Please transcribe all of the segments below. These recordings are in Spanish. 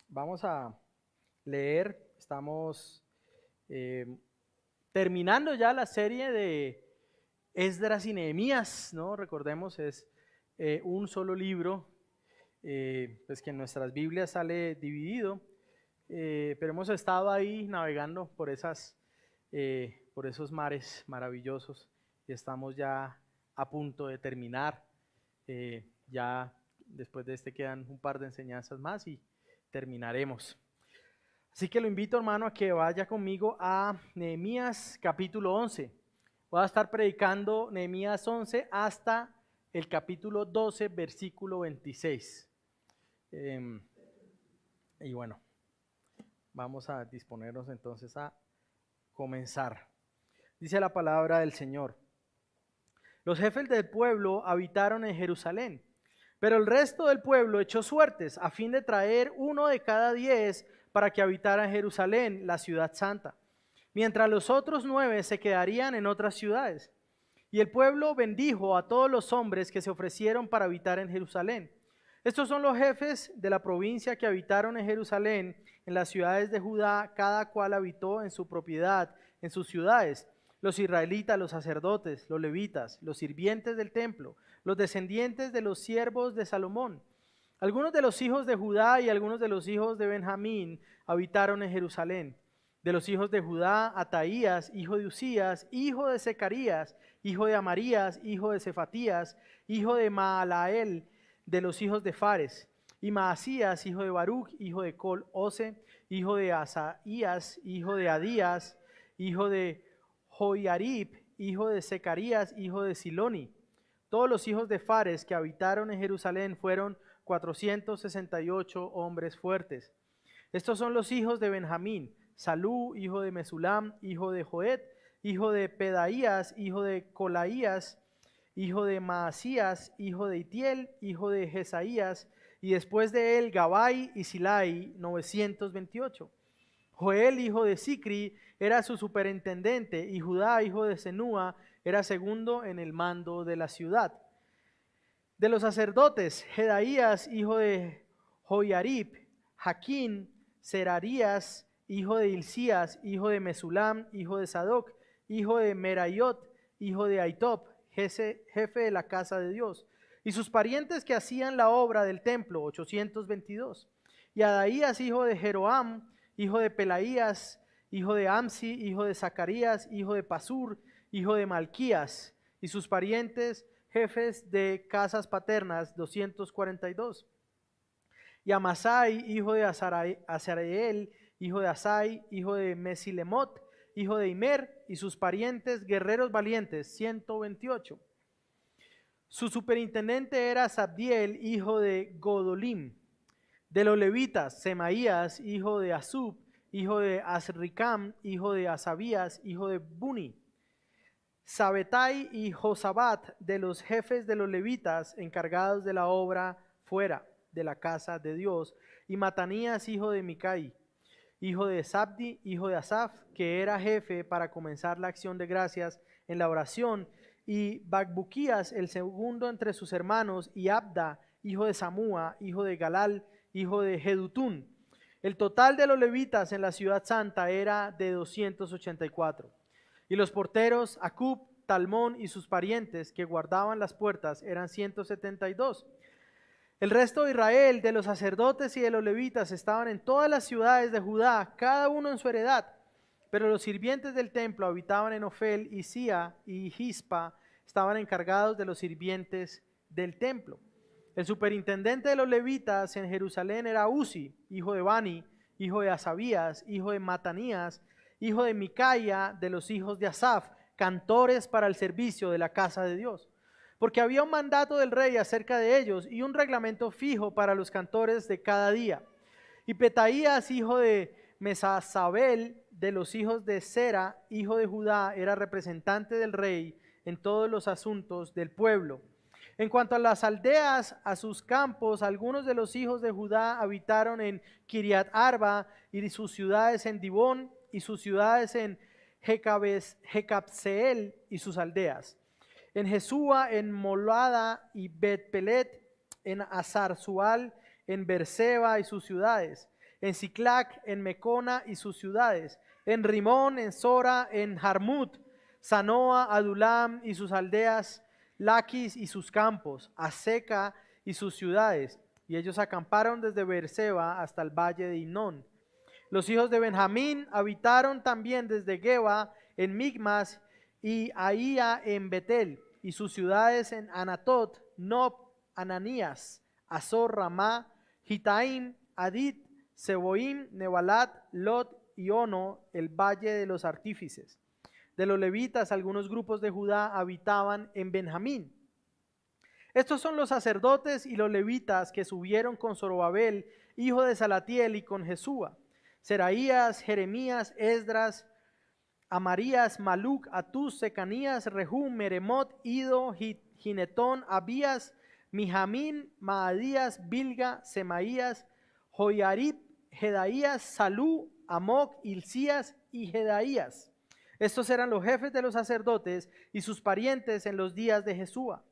Vamos a leer, estamos terminando ya la serie de Esdras y Nehemías, ¿no? Recordemos, es un solo libro, pues que en nuestras Biblias sale dividido, pero hemos estado ahí navegando por esos mares maravillosos y estamos ya a punto de terminar. Ya después de este quedan un par de enseñanzas más y terminaremos. Así que lo invito, hermano, a que vaya conmigo a Nehemías capítulo 11. Voy a estar predicando Nehemías 11 hasta el capítulo 12, versículo 26. Y bueno, vamos a disponernos entonces a comenzar. Dice la palabra del Señor. Los jefes del pueblo habitaron en Jerusalén, pero el resto del pueblo echó suertes a fin de traer uno de cada 10 para que habitara en Jerusalén, la ciudad santa, mientras los otros 9 se quedarían en otras ciudades. Y el pueblo bendijo a todos los hombres que se ofrecieron para habitar en Jerusalén. Estos son los jefes de la provincia que habitaron en Jerusalén, en las ciudades de Judá, cada cual habitó en su propiedad, en sus ciudades. Los israelitas, los sacerdotes, los levitas, los sirvientes del templo, los descendientes de los siervos de Salomón. Algunos de los hijos de Judá y algunos de los hijos de Benjamín habitaron en Jerusalén. De los hijos de Judá, Ataías, hijo de Usías, hijo de Zecarías, hijo de Amarías, hijo de Cefatías, hijo de Maalael, de los hijos de Fares, y Maasías, hijo de Baruch, hijo de Col-Ose, hijo de Asaías, hijo de Adías, hijo de Joiarib, hijo de Zecarías, hijo de Siloni. Todos los hijos de Fares que habitaron en Jerusalén fueron 468 hombres fuertes. Estos son los hijos de Benjamín: Salú, hijo de Mesulam, hijo de Joed, hijo de Pedaías, hijo de Colaías, hijo de Maasías, hijo de Itiel, hijo de Jesaías, y después de él Gabai y Silai, 928. Joel, hijo de Sicri, era su superintendente, y Judá, hijo de Senúa, era segundo en el mando de la ciudad. De los sacerdotes, Jedaías, hijo de Joiarib, Jaquín, Serarías, hijo de Hilcías, hijo de Mesulam, hijo de Sadoc, hijo de Merayot, hijo de Aitob, jefe de la casa de Dios, y sus parientes que hacían la obra del templo, 822. Y Adaías, hijo de Jeroam, hijo de Pelaías, hijo de Amsi, hijo de Zacarías, hijo de Pasur, hijo de Malquías, y sus parientes, jefes de casas paternas, 242. Y Amasai, hijo de Azareel, hijo de Asai, hijo de Mesilemot, hijo de Imer, y sus parientes, guerreros valientes, 128. Su superintendente era Sabdiel, hijo de Godolim. De los levitas, Semaías, hijo de Asub, hijo de Azricam, hijo de Asabías, hijo de Buni. Sabetai y Josabat, de los jefes de los levitas encargados de la obra fuera de la casa de Dios, y Matanías, hijo de Micai, hijo de Sabdi, hijo de Asaf, que era jefe para comenzar la acción de gracias en la oración, y Bacbuquías, el segundo entre sus hermanos, y Abda, hijo de Samúa, hijo de Galal, hijo de Jedutún. El total de los levitas en la ciudad santa era de 284. Y los porteros, Acub, Talmón y sus parientes que guardaban las puertas eran 172. El resto de Israel, de los sacerdotes y de los levitas, estaban en todas las ciudades de Judá, cada uno en su heredad. Pero los sirvientes del templo habitaban en Ofel, y Sia y Gispa estaban encargados de los sirvientes del templo. El superintendente de los levitas en Jerusalén era Uzi, hijo de Bani, hijo de Asabías, hijo de Matanías, hijo de Micaía, de los hijos de Asaf, cantores para el servicio de la casa de Dios. Porque había un mandato del rey acerca de ellos y un reglamento fijo para los cantores de cada día. Y Petaías, hijo de Mesazabel, de los hijos de Sera, hijo de Judá, era representante del rey en todos los asuntos del pueblo. En cuanto a las aldeas, a sus campos, algunos de los hijos de Judá habitaron en Kiriat Arba y sus ciudades en Dibón y sus ciudades en Jecabseel y sus aldeas. En Jesúa, en Molada y Bet-Pelet, en Azar-Sual, en Berseba y sus ciudades, en Siclac, en Mecona y sus ciudades, en Rimón, en Sora, en Jarmut, Sanoa, Adulam y sus aldeas, Laquis y sus campos, Aseca y sus ciudades. Y ellos acamparon desde Beerseba hasta el valle de Hinón. Los hijos de Benjamín habitaron también desde Geba en Migmas y Ahía en Betel, y sus ciudades en Anatot, Nob, Ananías, Azor, Ramá, Gitaim, Adit, Seboim, Nebalat, Lot y Ono, el valle de los artífices. De los levitas, algunos grupos de Judá habitaban en Benjamín. Estos son los sacerdotes y los levitas que subieron con Zorobabel, hijo de Salatiel, y con Jesúa: Seraías, Jeremías, Esdras, Amarías, Maluc, Atús, Secanías, Rehum, Meremot, Ido, Ginetón, Abías, Mijamín, Maadías, Bilga, Semaías, Joiarib, Jedaías, Salú, Amoc, Hilcías y Jedaías. Estos eran los jefes de los sacerdotes y sus parientes en los días de Jesúa.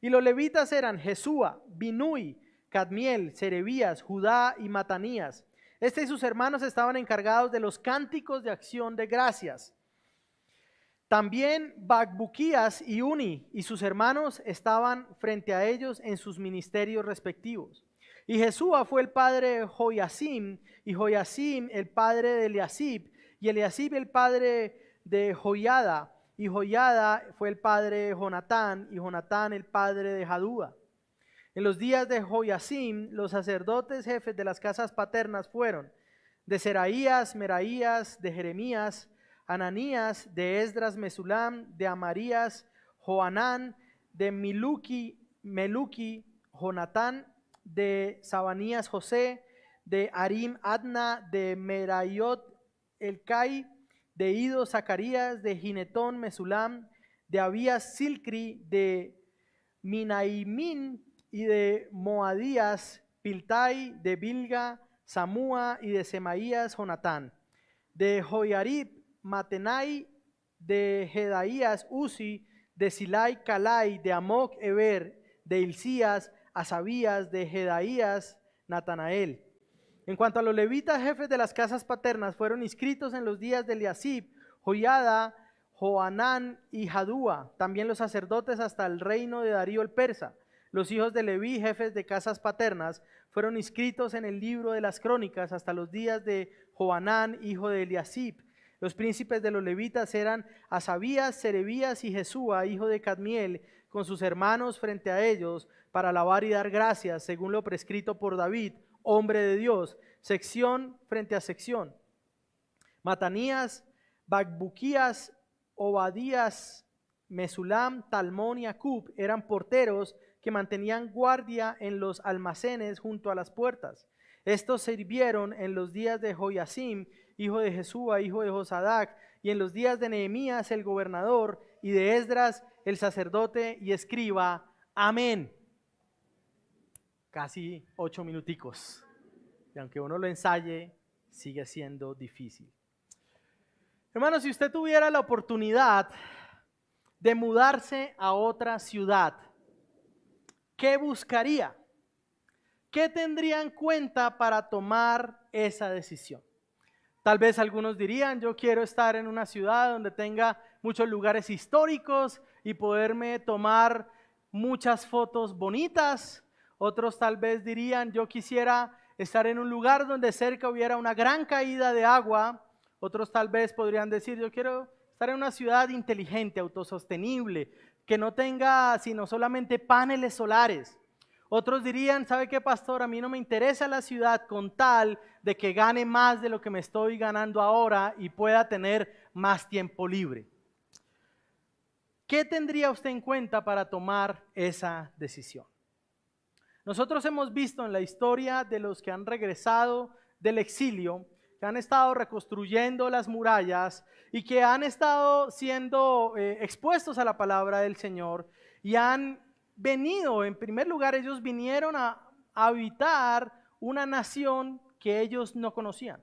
Y los levitas eran Jesúa, Binui, Cadmiel, Serebías, Judá y Matanías. Este y sus hermanos estaban encargados de los cánticos de acción de gracias. También Bacbuquías y Uni y sus hermanos estaban frente a ellos en sus ministerios respectivos. Y Jesúa fue el padre de Joiacim, y Joiacim el padre de Eliasib, y Eliasib el padre de Joiada, y Joiada fue el padre de Jonatán, y Jonatán el padre de Jadúa. En los días de Joiacim, los sacerdotes jefes de las casas paternas fueron de Seraías, Meraías, de Jeremías, Ananías, de Esdras, Mesulam, de Amarías, Joanán, de Meluki, Jonatán, de Sabanías, José, de Arim, Adna, de Merayot, Elcai, de Ido, Zacarías, de Ginetón, Mesulam, de Abías, Silcri, de Minaimín y de Moadías, Piltai, de Bilga, Samúa y de Semaías, Jonatán, de Joiarib, Matenai, de Jedaías, Uzi, de Silai, Calai, de Amoc, Eber, de Hilcías, Asabías, de Jedaías, Natanael. En cuanto a los levitas jefes de las casas paternas, fueron inscritos en los días de Eliasib, Joiada, Joanán y Jadúa, también los sacerdotes hasta el reino de Darío el persa. Los hijos de Leví, jefes de casas paternas, fueron inscritos en el libro de las crónicas hasta los días de Joanán, hijo de Eliasib. Los príncipes de los levitas eran Asabías, Serebías y Jesúa, hijo de Cadmiel, con sus hermanos frente a ellos, para alabar y dar gracias, según lo prescrito por David, hombre de Dios, sección frente a sección. Matanías, Bacbuquías, Obadías, Mesulam, Talmón y Acub eran porteros que mantenían guardia en los almacenes junto a las puertas. Estos sirvieron en los días de Joiacim, hijo de Jesúa, hijo de Josadac, y en los días de Nehemías el gobernador, y de Esdras el sacerdote y escriba. Amén. Casi 8 minuticos. Y aunque uno lo ensaye, sigue siendo difícil. Hermanos, si usted tuviera la oportunidad de mudarse a otra ciudad, ¿qué buscaría? ¿Qué tendría en cuenta para tomar esa decisión? Tal vez algunos dirían, yo quiero estar en una ciudad donde tenga muchos lugares históricos y poderme tomar muchas fotos bonitas. Otros tal vez dirían, yo quisiera estar en un lugar donde cerca hubiera una gran caída de agua. Otros tal vez podrían decir, yo quiero estar en una ciudad inteligente, autosostenible, que no tenga sino solamente paneles solares. Otros dirían, ¿sabe qué, pastor? A mí no me interesa la ciudad con tal de que gane más de lo que me estoy ganando ahora y pueda tener más tiempo libre. ¿Qué tendría usted en cuenta para tomar esa decisión? Nosotros hemos visto en la historia de los que han regresado del exilio, que han estado reconstruyendo las murallas y que han estado siendo expuestos a la palabra del Señor y han venido, en primer lugar, ellos vinieron a habitar una nación que ellos no conocían.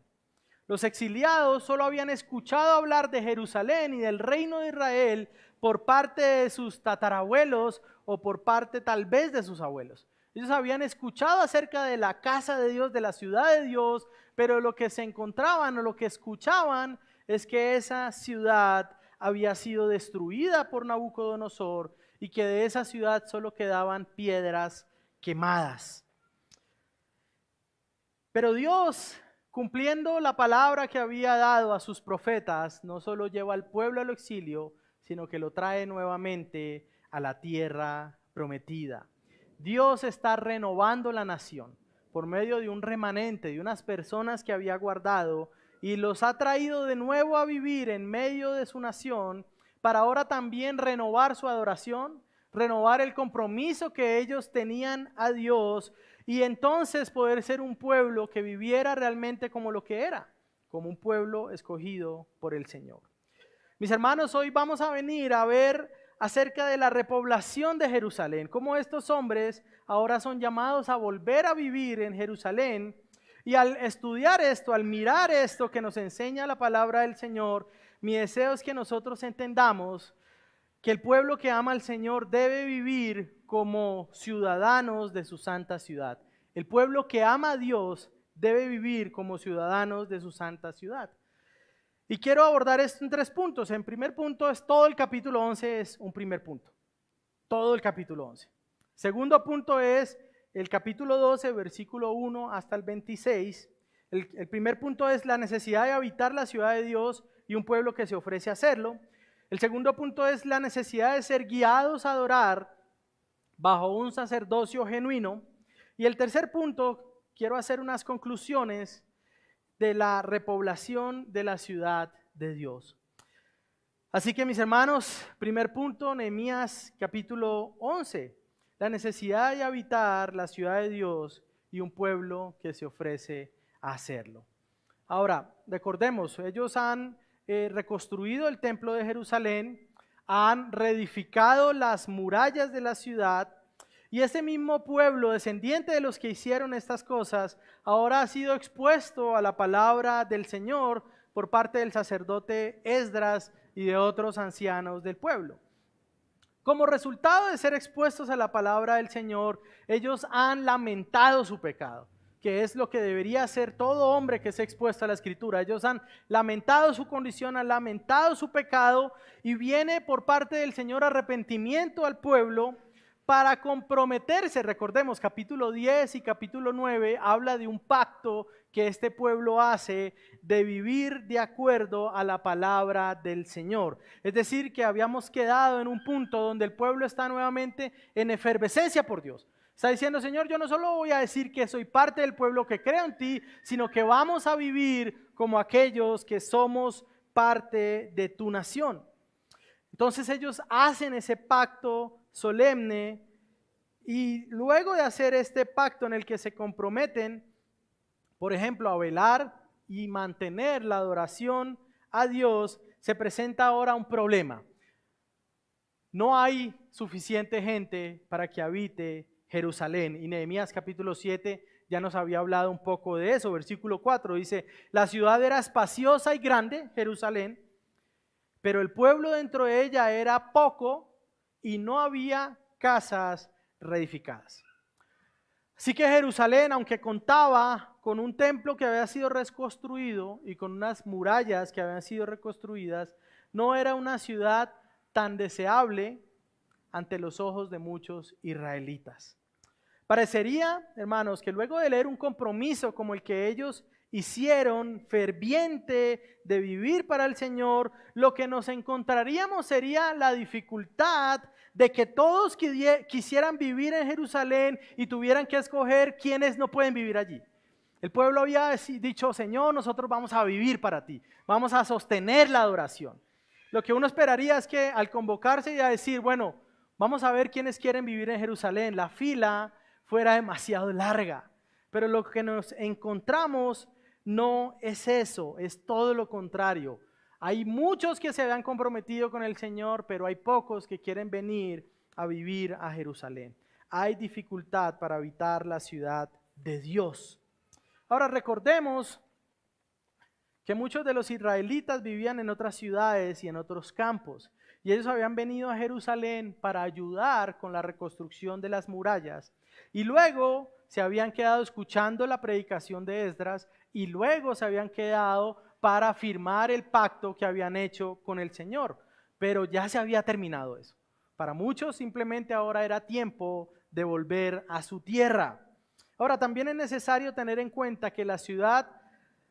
Los exiliados solo habían escuchado hablar de Jerusalén y del reino de Israel por parte de sus tatarabuelos o por parte tal vez de sus abuelos. Ellos habían escuchado acerca de la casa de Dios, de la ciudad de Dios, pero lo que se encontraban o lo que escuchaban es que esa ciudad había sido destruida por Nabucodonosor y que de esa ciudad solo quedaban piedras quemadas. Pero Dios, cumpliendo la palabra que había dado a sus profetas, no solo lleva al pueblo al exilio, sino que lo trae nuevamente a la tierra prometida. Dios está renovando la nación por medio de un remanente, de unas personas que había guardado, y los ha traído de nuevo a vivir en medio de su nación para ahora también renovar su adoración, renovar el compromiso que ellos tenían a Dios y entonces poder ser un pueblo que viviera realmente como lo que era, como un pueblo escogido por el Señor. Mis hermanos, hoy vamos a venir a ver acerca de la repoblación de Jerusalén, cómo estos hombres ahora son llamados a volver a vivir en Jerusalén. Y al estudiar esto, al mirar esto que nos enseña la palabra del Señor, mi deseo es que nosotros entendamos que el pueblo que ama al Señor debe vivir como ciudadanos de su santa ciudad. El pueblo que ama a Dios debe vivir como ciudadanos de su santa ciudad. Y quiero abordar esto en 3 puntos. En primer punto es todo el capítulo 11 es un primer punto. Todo el capítulo 11. Segundo punto es el capítulo 12, versículo 1 hasta el 26. El primer punto es la necesidad de habitar la ciudad de Dios y un pueblo que se ofrece a hacerlo. El segundo punto es la necesidad de ser guiados a adorar bajo un sacerdocio genuino. Y el tercer punto, quiero hacer unas conclusiones de la repoblación de la ciudad de Dios. Así que mis hermanos, primer punto, Nehemías capítulo 11, la necesidad de habitar la ciudad de Dios y un pueblo que se ofrece a hacerlo. Ahora, recordemos, ellos han reconstruido el templo de Jerusalén, han reedificado las murallas de la ciudad, y ese mismo pueblo, descendiente de los que hicieron estas cosas, ahora ha sido expuesto a la palabra del Señor por parte del sacerdote Esdras y de otros ancianos del pueblo. Como resultado de ser expuestos a la palabra del Señor, ellos han lamentado su pecado, que es lo que debería hacer todo hombre que esté expuesto a la Escritura. Ellos han lamentado su condición, han lamentado su pecado, y viene por parte del Señor arrepentimiento al pueblo para comprometerse. Recordemos, capítulo 10 y capítulo 9 habla de un pacto que este pueblo hace de vivir de acuerdo a la palabra del Señor. Es decir, que habíamos quedado en un punto donde el pueblo está nuevamente en efervescencia por Dios. Está diciendo, Señor, yo no solo voy a decir que soy parte del pueblo que creo en ti, sino que vamos a vivir como aquellos que somos parte de tu nación. Entonces ellos hacen ese pacto solemne, y luego de hacer este pacto en el que se comprometen, por ejemplo, a velar y mantener la adoración a Dios, se presenta ahora un problema. No hay suficiente gente para que habite Jerusalén. Y Nehemías capítulo 7 ya nos había hablado un poco de eso. Versículo 4 dice, la ciudad era espaciosa y grande, Jerusalén, pero el pueblo dentro de ella era poco y no había casas reedificadas. Así que Jerusalén, aunque contaba con un templo que había sido reconstruido y con unas murallas que habían sido reconstruidas, no era una ciudad tan deseable ante los ojos de muchos israelitas. Parecería, hermanos, que luego de leer un compromiso como el que ellos hicieron, ferviente, de vivir para el Señor, lo que nos encontraríamos sería la dificultad de que todos quisieran vivir en Jerusalén y tuvieran que escoger quiénes no pueden vivir allí. El pueblo había dicho, Señor, nosotros vamos a vivir para ti, vamos a sostener la adoración. Lo que uno esperaría es que al convocarse y a decir, bueno, vamos a ver quiénes quieren vivir en Jerusalén, la fila fuera demasiado larga. Pero lo que nos encontramos no es eso, es todo lo contrario. Hay muchos que se habían comprometido con el Señor, pero hay pocos que quieren venir a vivir a Jerusalén. Hay dificultad para habitar la ciudad de Dios. Ahora recordemos que muchos de los israelitas vivían en otras ciudades y en otros campos, y ellos habían venido a Jerusalén para ayudar con la reconstrucción de las murallas. Y luego se habían quedado escuchando la predicación de Esdras y luego se habían quedado para firmar el pacto que habían hecho con el Señor. Pero ya se había terminado eso. Para muchos simplemente ahora era tiempo de volver a su tierra. Ahora también es necesario tener en cuenta que la ciudad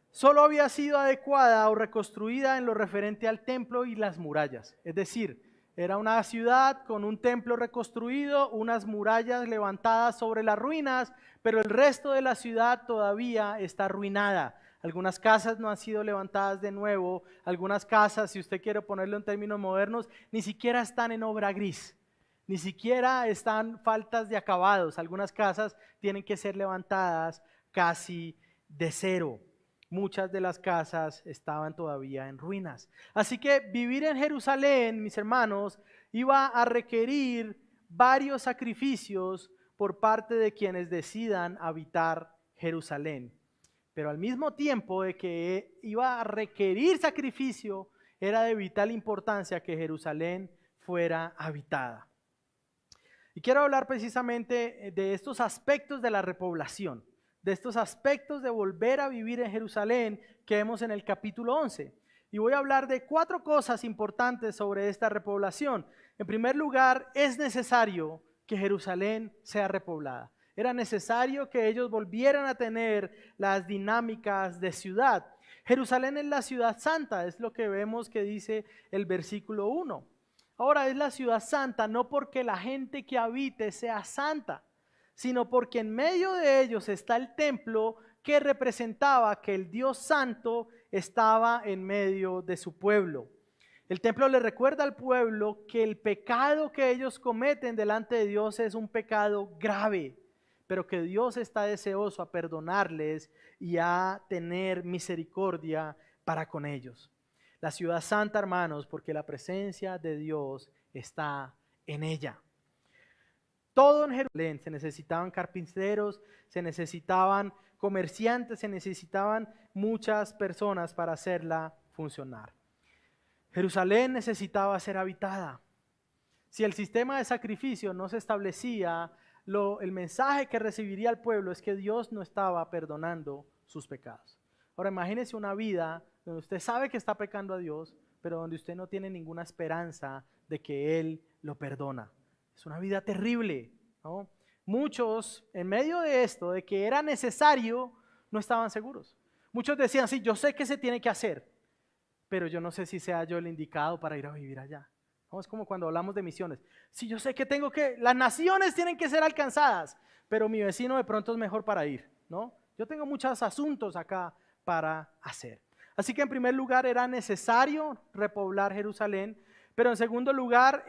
solo había sido adecuada o reconstruida en lo referente al templo y las murallas. Es decir, era una ciudad con un templo reconstruido, unas murallas levantadas sobre las ruinas, pero el resto de la ciudad todavía está arruinada. Algunas casas no han sido levantadas de nuevo, algunas casas, si usted quiere ponerlo en términos modernos, ni siquiera están en obra gris, ni siquiera están faltas de acabados. Algunas casas tienen que ser levantadas casi de cero. Muchas de las casas estaban todavía en ruinas. Así que vivir en Jerusalén, mis hermanos, iba a requerir varios sacrificios por parte de quienes decidan habitar Jerusalén. Pero al mismo tiempo de que iba a requerir sacrificio, era de vital importancia que Jerusalén fuera habitada. Y quiero hablar precisamente de estos aspectos de la repoblación, de estos aspectos de volver a vivir en Jerusalén que vemos en el capítulo 11. Y voy a hablar de 4 cosas importantes sobre esta repoblación. En primer lugar, es necesario que Jerusalén sea repoblada. Era necesario que ellos volvieran a tener las dinámicas de ciudad. Jerusalén es la ciudad santa, es lo que vemos que dice el versículo 1. Ahora es la ciudad santa no porque la gente que habite sea santa, sino porque en medio de ellos está el templo que representaba que el Dios santo estaba en medio de su pueblo. El templo le recuerda al pueblo que el pecado que ellos cometen delante de Dios es un pecado grave, pero que Dios está deseoso a perdonarles y a tener misericordia para con ellos. La ciudad santa, hermanos, porque la presencia de Dios está en ella. Todo en Jerusalén, se necesitaban carpinteros, se necesitaban comerciantes, se necesitaban muchas personas para hacerla funcionar. Jerusalén necesitaba ser habitada. Si el sistema de sacrificio no se establecía, el mensaje que recibiría el pueblo es que Dios no estaba perdonando sus pecados. Ahora imagínese una vida donde usted sabe que está pecando a Dios, pero donde usted no tiene ninguna esperanza de que Él lo perdona. Es una vida terrible, ¿no? Muchos, en medio de esto, de que era necesario, no estaban seguros. Muchos decían, sí, yo sé que se tiene que hacer, pero yo no sé si sea yo el indicado para ir a vivir allá. ¿No? Es como cuando hablamos de misiones. Sí, yo sé que las naciones tienen que ser alcanzadas, pero mi vecino de pronto es mejor para ir, ¿no? Yo tengo muchos asuntos acá para hacer. Así que en primer lugar era necesario repoblar Jerusalén, pero en segundo lugar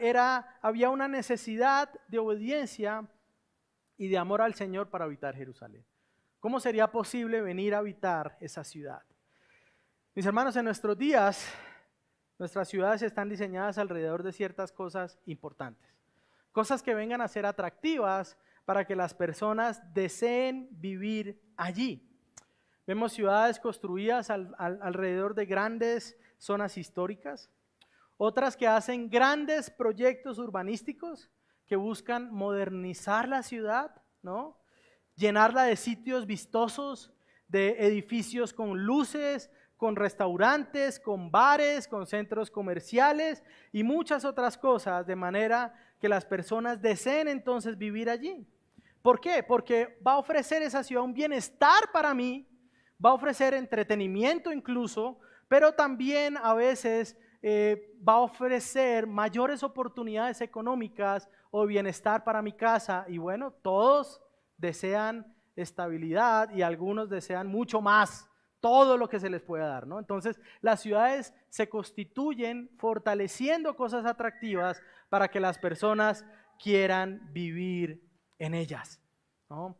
había una necesidad de obediencia y de amor al Señor para habitar Jerusalén. ¿Cómo sería posible venir a habitar esa ciudad? Mis hermanos, en nuestros días, nuestras ciudades están diseñadas alrededor de ciertas cosas importantes. Cosas que vengan a ser atractivas para que las personas deseen vivir allí. Vemos ciudades construidas alrededor de grandes zonas históricas, otras que hacen grandes proyectos urbanísticos que buscan modernizar la ciudad, ¿no? Llenarla de sitios vistosos, de edificios con luces, con restaurantes, con bares, con centros comerciales y muchas otras cosas, de manera que las personas deseen entonces vivir allí. ¿Por qué? Porque va a ofrecer esa ciudad un bienestar para mí, va a ofrecer entretenimiento incluso, pero también a veces va a ofrecer mayores oportunidades económicas o bienestar para mi casa. Y bueno, todos desean estabilidad y algunos desean mucho más, todo lo que se les pueda dar, ¿no? Entonces, las ciudades se constituyen fortaleciendo cosas atractivas para que las personas quieran vivir en ellas, ¿no?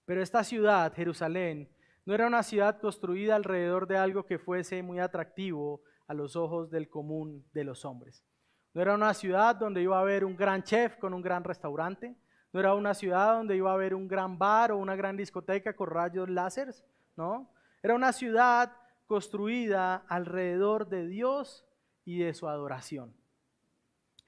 Pero esta ciudad, Jerusalén, no era una ciudad construida alrededor de algo que fuese muy atractivo a los ojos del común de los hombres. No era una ciudad donde iba a haber un gran chef con un gran restaurante. No era una ciudad donde iba a haber un gran bar o una gran discoteca con rayos láseres, ¿no? Era una ciudad construida alrededor de Dios y de su adoración.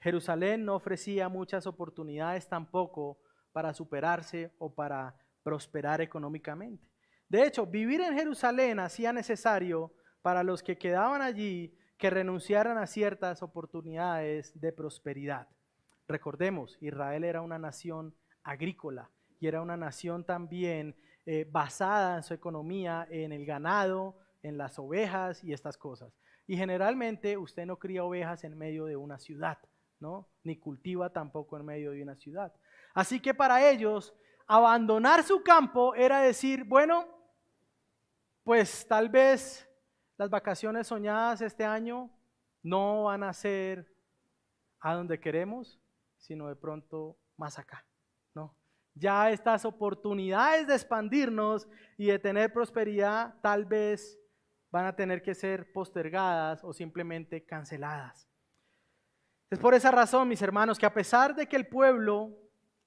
Jerusalén no ofrecía muchas oportunidades tampoco para superarse o para prosperar económicamente. De hecho, vivir en Jerusalén hacía necesario para los que quedaban allí que renunciaran a ciertas oportunidades de prosperidad. Recordemos, Israel era una nación agrícola y era una nación también basada en su economía en el ganado, en las ovejas y estas cosas. Y generalmente usted no cría ovejas en medio de una ciudad, ¿no? Ni cultiva tampoco en medio de una ciudad. Así que para ellos, abandonar su campo era decir, bueno, pues tal vez las vacaciones soñadas este año no van a ser a donde queremos, sino de pronto más acá, ¿no? Ya estas oportunidades de expandirnos y de tener prosperidad tal vez van a tener que ser postergadas o simplemente canceladas. Es por esa razón, mis hermanos, que a pesar de que el pueblo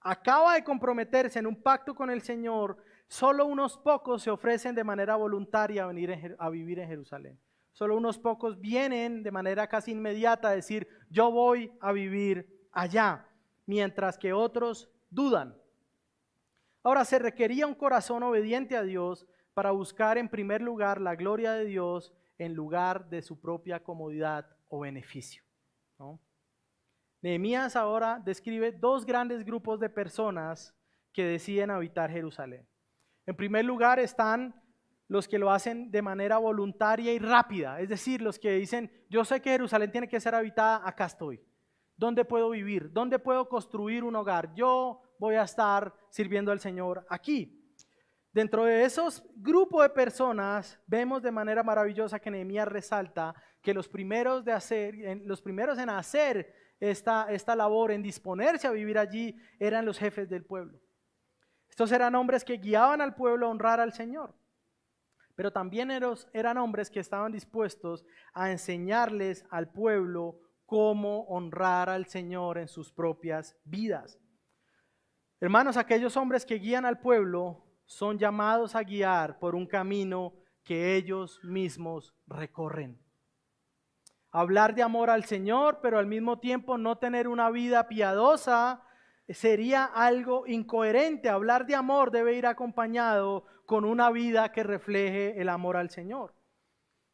acaba de comprometerse en un pacto con el Señor, solo unos pocos se ofrecen de manera voluntaria a venir a vivir en Jerusalén. Solo unos pocos vienen de manera casi inmediata a decir, yo voy a vivir allá, mientras que otros dudan. Ahora, se requería un corazón obediente a Dios para buscar en primer lugar la gloria de Dios en lugar de su propia comodidad o beneficio, ¿no? Nehemías ahora describe dos grandes grupos de personas que deciden habitar Jerusalén. En primer lugar están los que lo hacen de manera voluntaria y rápida, es decir, los que dicen, yo sé que Jerusalén tiene que ser habitada, acá estoy. ¿Dónde puedo vivir? ¿Dónde puedo construir un hogar? Yo voy a estar sirviendo al Señor aquí. Dentro de esos grupos de personas, vemos de manera maravillosa que Nehemías resalta que los primeros en hacer esta labor, en disponerse a vivir allí, eran los jefes del pueblo. Estos eran hombres que guiaban al pueblo a honrar al Señor, pero también eran hombres que estaban dispuestos a enseñarles al pueblo cómo honrar al Señor en sus propias vidas. Hermanos, aquellos hombres que guían al pueblo son llamados a guiar por un camino que ellos mismos recorren. Hablar de amor al Señor, pero al mismo tiempo no tener una vida piadosa, sería algo incoherente. Hablar de amor debe ir acompañado con una vida que refleje el amor al Señor.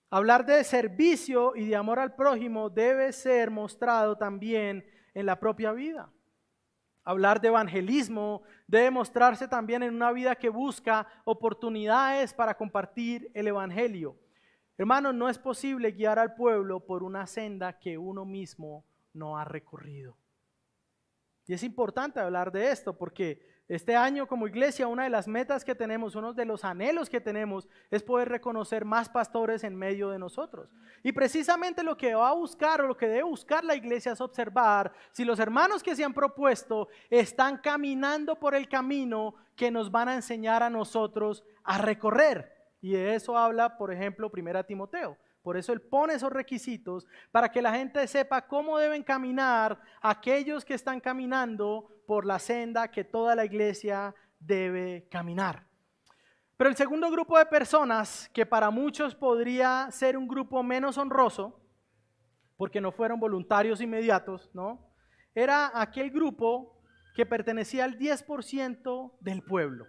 Hablar de servicio y de amor al prójimo debe ser mostrado también en la propia vida. Hablar de evangelismo debe mostrarse también en una vida que busca oportunidades para compartir el evangelio. Hermanos, no es posible guiar al pueblo por una senda que uno mismo no ha recorrido. Y es importante hablar de esto porque este año como iglesia una de las metas que tenemos, uno de los anhelos que tenemos es poder reconocer más pastores en medio de nosotros. Y precisamente lo que va a buscar o lo que debe buscar la iglesia es observar si los hermanos que se han propuesto están caminando por el camino que nos van a enseñar a nosotros a recorrer. Y de eso habla, por ejemplo, 1 Timoteo. Por eso él pone esos requisitos para que la gente sepa cómo deben caminar aquellos que están caminando por la senda que toda la iglesia debe caminar. Pero el segundo grupo de personas, que para muchos podría ser un grupo menos honroso, porque no fueron voluntarios inmediatos, ¿no? Era aquel grupo que pertenecía al 10% del pueblo.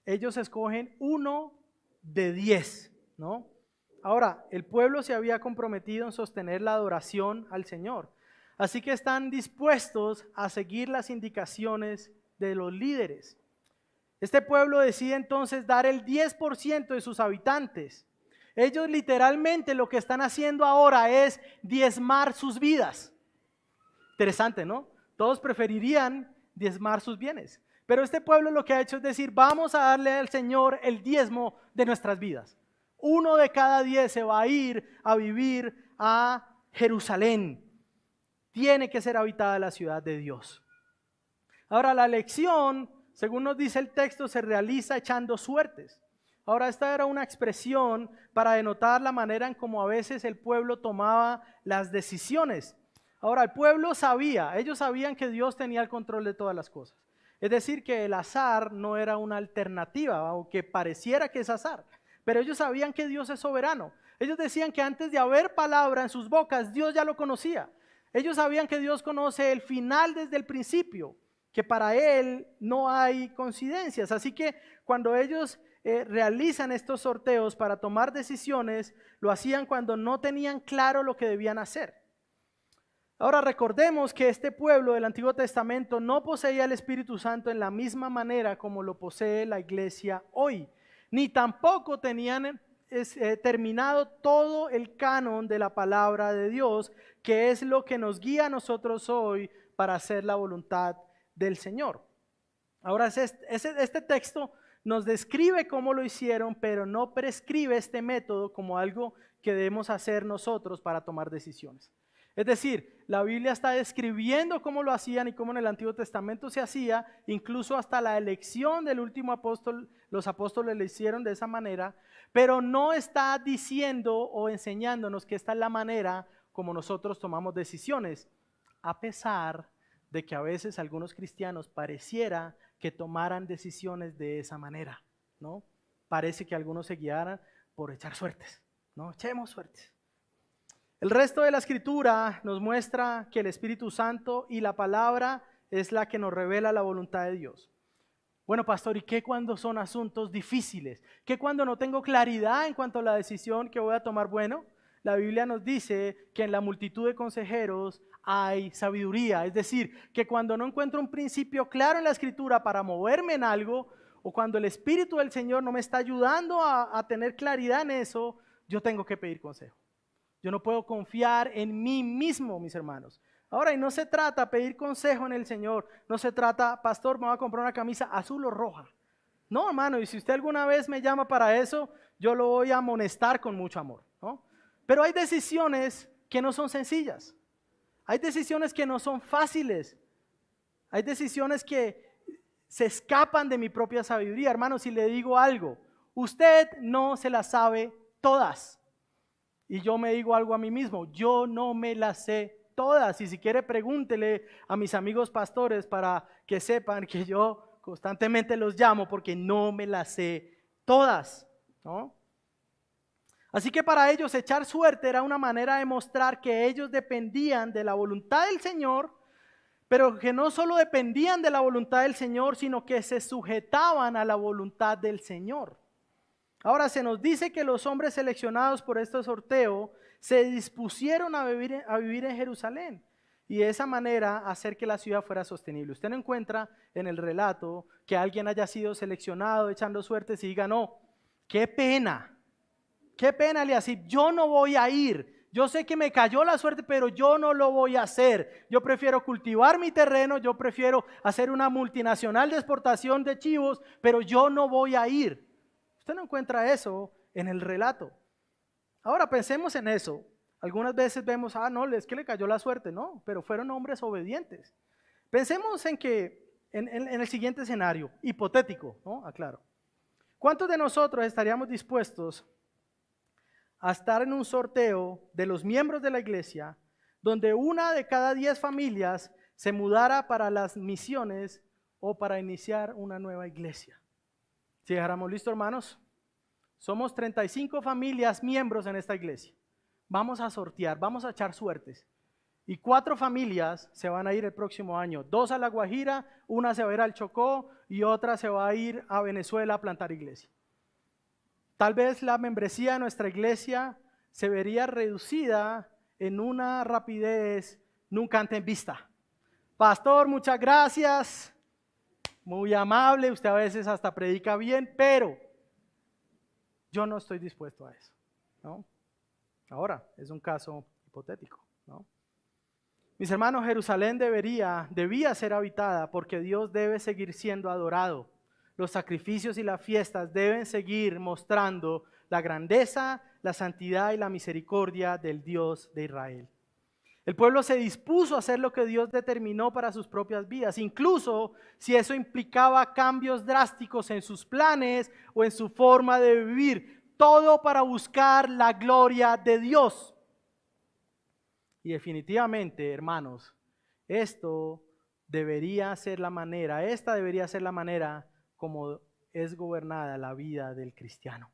Ellos escogen 1 de 10, ¿no? Ahora, el pueblo se había comprometido en sostener la adoración al Señor. Así que están dispuestos a seguir las indicaciones de los líderes. Este pueblo decide entonces dar el 10% de sus habitantes. Ellos literalmente lo que están haciendo ahora es diezmar sus vidas. Interesante, ¿no? Todos preferirían diezmar sus bienes. Pero este pueblo lo que ha hecho es decir, vamos a darle al Señor el diezmo de nuestras vidas. 1 de cada 10 se va a ir a vivir a Jerusalén. Tiene que ser habitada la ciudad de Dios. Ahora la elección, según nos dice el texto, se realiza echando suertes. Ahora esta era una expresión para denotar la manera en cómo a veces el pueblo tomaba las decisiones. Ahora el pueblo sabía, ellos sabían que Dios tenía el control de todas las cosas. Es decir, que el azar no era una alternativa, aunque pareciera que es azar. Pero ellos sabían que Dios es soberano. Ellos decían que antes de haber palabra en sus bocas, Dios ya lo conocía. Ellos sabían que Dios conoce el final desde el principio. que para Él no hay coincidencias. Así que cuando ellos realizan estos sorteos para tomar decisiones, lo hacían cuando no tenían claro lo que debían hacer. Ahora recordemos que este pueblo del Antiguo Testamento no poseía el Espíritu Santo en la misma manera como lo posee la iglesia hoy, ni tampoco tenían terminado todo el canon de la palabra de Dios, que es lo que nos guía a nosotros hoy para hacer la voluntad del Señor. Ahora este texto nos describe cómo lo hicieron, pero no prescribe este método como algo que debemos hacer nosotros para tomar decisiones. Es decir, la Biblia está describiendo cómo lo hacían y cómo en el Antiguo Testamento se hacía, incluso hasta la elección del último apóstol, los apóstoles lo hicieron de esa manera, pero no está diciendo o enseñándonos que esta es la manera como nosotros tomamos decisiones, a pesar de que a veces algunos cristianos pareciera que tomaran decisiones de esa manera, ¿no? Parece que algunos se guiaran por echar suertes, ¿no? Echemos suertes. El resto de la escritura nos muestra que el Espíritu Santo y la palabra es la que nos revela la voluntad de Dios. Bueno, pastor, ¿y qué cuando son asuntos difíciles? ¿Qué cuando no tengo claridad en cuanto a la decisión que voy a tomar? Bueno, la Biblia nos dice que en la multitud de consejeros hay sabiduría. Es decir, que cuando no encuentro un principio claro en la escritura para moverme en algo, o cuando el Espíritu del Señor no me está ayudando a tener claridad en eso, yo tengo que pedir consejo. Yo no puedo confiar en mí mismo, mis hermanos. Ahora, y no se trata de pedir consejo en el Señor. No se trata, pastor, me voy a comprar una camisa azul o roja. No, hermano, y si usted alguna vez me llama para eso, yo lo voy a amonestar con mucho amor, ¿no? Pero hay decisiones que no son sencillas. Hay decisiones que no son fáciles. Hay decisiones que se escapan de mi propia sabiduría. Hermano, si le digo algo, usted no se las sabe todas. Y yo me digo algo a mí mismo, yo no me las sé todas. Y si quiere, pregúntele a mis amigos pastores para que sepan que yo constantemente los llamo porque no me las sé todas, ¿no? Así que para ellos echar suerte era una manera de mostrar que ellos dependían de la voluntad del Señor, pero que no solo dependían de la voluntad del Señor, sino que se sujetaban a la voluntad del Señor. Ahora se nos dice que los hombres seleccionados por este sorteo se dispusieron a vivir en Jerusalén y de esa manera hacer que la ciudad fuera sostenible. Usted no encuentra en el relato que alguien haya sido seleccionado echando suertes y diga, no, qué pena Eliasib, yo no voy a ir. Yo sé que me cayó la suerte, pero yo no lo voy a hacer. Yo prefiero cultivar mi terreno, yo prefiero hacer una multinacional de exportación de chivos, pero yo no voy a ir. Usted no encuentra eso en el relato. Ahora pensemos en eso. Algunas veces vemos, no, es que le cayó la suerte, no, pero fueron hombres obedientes. Pensemos en el siguiente escenario, hipotético, ¿no? Aclaro. ¿Cuántos de nosotros estaríamos dispuestos a estar en un sorteo de los miembros de la iglesia donde una de cada 10 familias se mudara para las misiones o para iniciar una nueva iglesia? Si dejáramos listo, hermanos, somos 35 familias miembros en esta iglesia. Vamos a sortear, vamos a echar suertes. Y 4 familias se van a ir el próximo año. 2 a La Guajira, una se va a ir al Chocó y otra se va a ir a Venezuela a plantar iglesia. Tal vez la membresía de nuestra iglesia se vería reducida en una rapidez nunca antes vista. Pastor, muchas gracias. Muy amable, usted a veces hasta predica bien, pero yo no estoy dispuesto a eso, ¿no? Ahora, es un caso hipotético, ¿no? Mis hermanos, Jerusalén debía ser habitada porque Dios debe seguir siendo adorado. Los sacrificios y las fiestas deben seguir mostrando la grandeza, la santidad y la misericordia del Dios de Israel. El pueblo se dispuso a hacer lo que Dios determinó para sus propias vidas, incluso si eso implicaba cambios drásticos en sus planes o en su forma de vivir, todo para buscar la gloria de Dios. Y definitivamente, hermanos, esta debería ser la manera como es gobernada la vida del cristiano.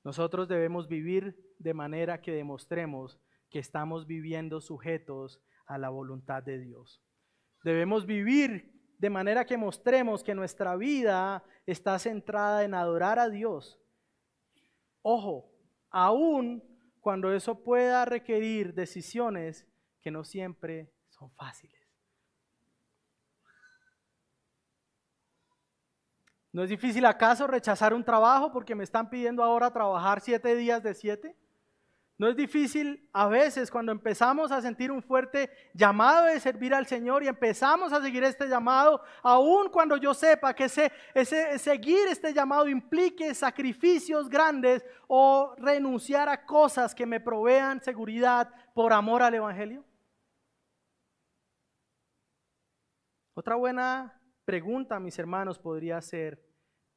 Nosotros debemos vivir de manera que demostremos que estamos viviendo sujetos a la voluntad de Dios. Debemos vivir de manera que mostremos que nuestra vida está centrada en adorar a Dios. Ojo, aún cuando eso pueda requerir decisiones que no siempre son fáciles. ¿No es difícil acaso rechazar un trabajo porque me están pidiendo ahora trabajar 7 días de 7? ¿No es difícil a veces cuando empezamos a sentir un fuerte llamado de servir al Señor y empezamos a seguir este llamado, aun cuando yo sepa que seguir este llamado implique sacrificios grandes o renunciar a cosas que me provean seguridad por amor al Evangelio? Otra buena pregunta, mis hermanos, podría ser: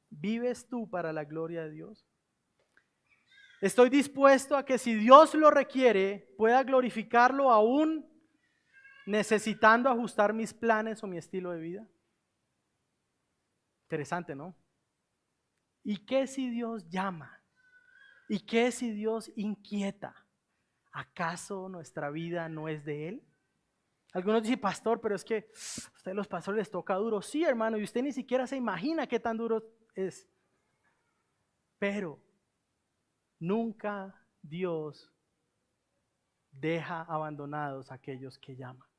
¿vives tú para la gloria de Dios? Estoy dispuesto a que si Dios lo requiere, pueda glorificarlo aún necesitando ajustar mis planes o mi estilo de vida. Interesante, ¿no? ¿Y qué si Dios llama? ¿Y qué si Dios inquieta? ¿Acaso nuestra vida no es de Él? Algunos dicen: pastor, pero es que a ustedes los pastores les toca duro. Sí, hermano, y usted ni siquiera se imagina qué tan duro es. Pero nunca Dios deja abandonados a aquellos que llama.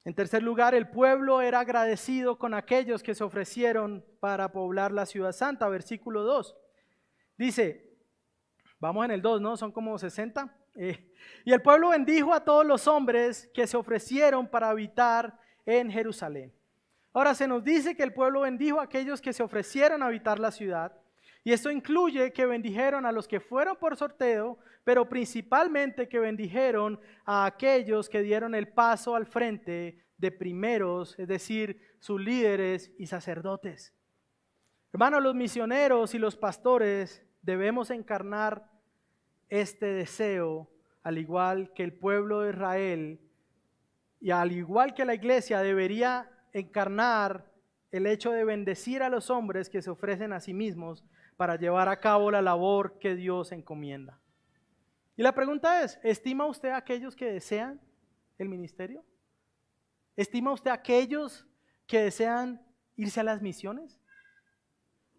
En tercer lugar, el pueblo era agradecido con aquellos que se ofrecieron para poblar la ciudad santa. Versículo 2. Dice, vamos en el 2, ¿no? Son como 60. Y el pueblo bendijo a todos los hombres que se ofrecieron para habitar en Jerusalén. Ahora se nos dice que el pueblo bendijo a aquellos que se ofrecieron a habitar la ciudad. Y esto incluye que bendijeron a los que fueron por sorteo, pero principalmente que bendijeron a aquellos que dieron el paso al frente de primeros, es decir, sus líderes y sacerdotes. Hermanos, los misioneros y los pastores debemos encarnar este deseo, al igual que el pueblo de Israel y al igual que la iglesia debería encarnar el hecho de bendecir a los hombres que se ofrecen a sí mismos para llevar a cabo la labor que Dios encomienda. Y la pregunta es, ¿estima usted a aquellos que desean el ministerio? ¿Estima usted a aquellos que desean irse a las misiones?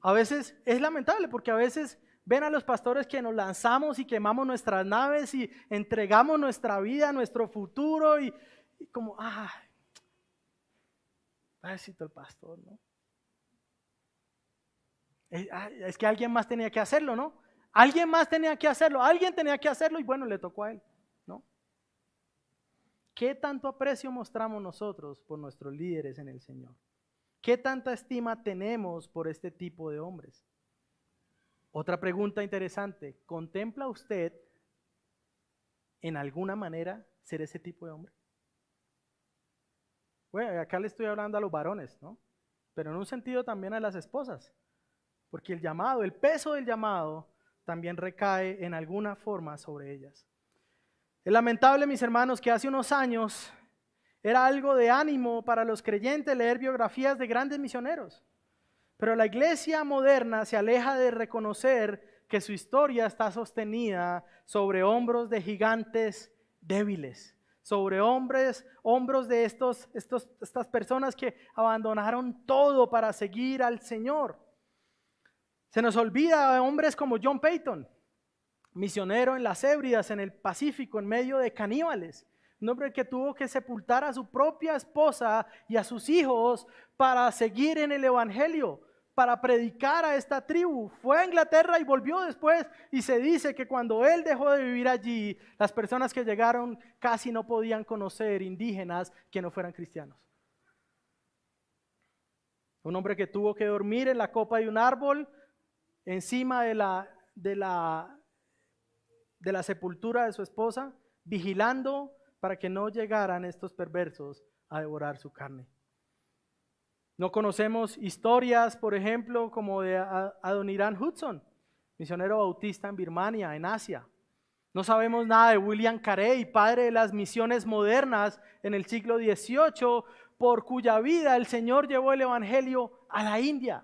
A veces es lamentable porque a veces ven a los pastores que nos lanzamos y quemamos nuestras naves y entregamos nuestra vida, nuestro futuro y como, pobrecito el pastor, ¿no? Es que alguien más tenía que hacerlo, ¿no? Alguien más tenía que hacerlo, alguien tenía que hacerlo y bueno, le tocó a él, ¿no? ¿Qué tanto aprecio mostramos nosotros por nuestros líderes en el Señor? ¿Qué tanta estima tenemos por este tipo de hombres? Otra pregunta interesante, ¿contempla usted en alguna manera ser ese tipo de hombre? Bueno, acá le estoy hablando a los varones, ¿no? Pero en un sentido también a las esposas. Porque el llamado, el peso del llamado también recae en alguna forma sobre ellas. Es lamentable, mis hermanos, que hace unos años era algo de ánimo para los creyentes leer biografías de grandes misioneros. Pero la iglesia moderna se aleja de reconocer que su historia está sostenida sobre hombros de gigantes débiles, sobre hombros de estas personas que abandonaron todo para seguir al Señor. Se nos olvida de hombres como John Peyton, misionero en las Hébridas, en el Pacífico, en medio de caníbales. Un hombre que tuvo que sepultar a su propia esposa y a sus hijos para seguir en el Evangelio, para predicar a esta tribu. Fue a Inglaterra y volvió después y se dice que cuando él dejó de vivir allí, las personas que llegaron casi no podían conocer indígenas que no fueran cristianos. Un hombre que tuvo que dormir en la copa de un árbol encima de la sepultura de su esposa, vigilando para que no llegaran estos perversos a devorar su carne. No conocemos historias, por ejemplo, como de Adoniram Hudson, misionero bautista en Birmania, en Asia. No sabemos nada de William Carey, padre de las misiones modernas en el siglo XVIII, por cuya vida el Señor llevó el Evangelio a la India.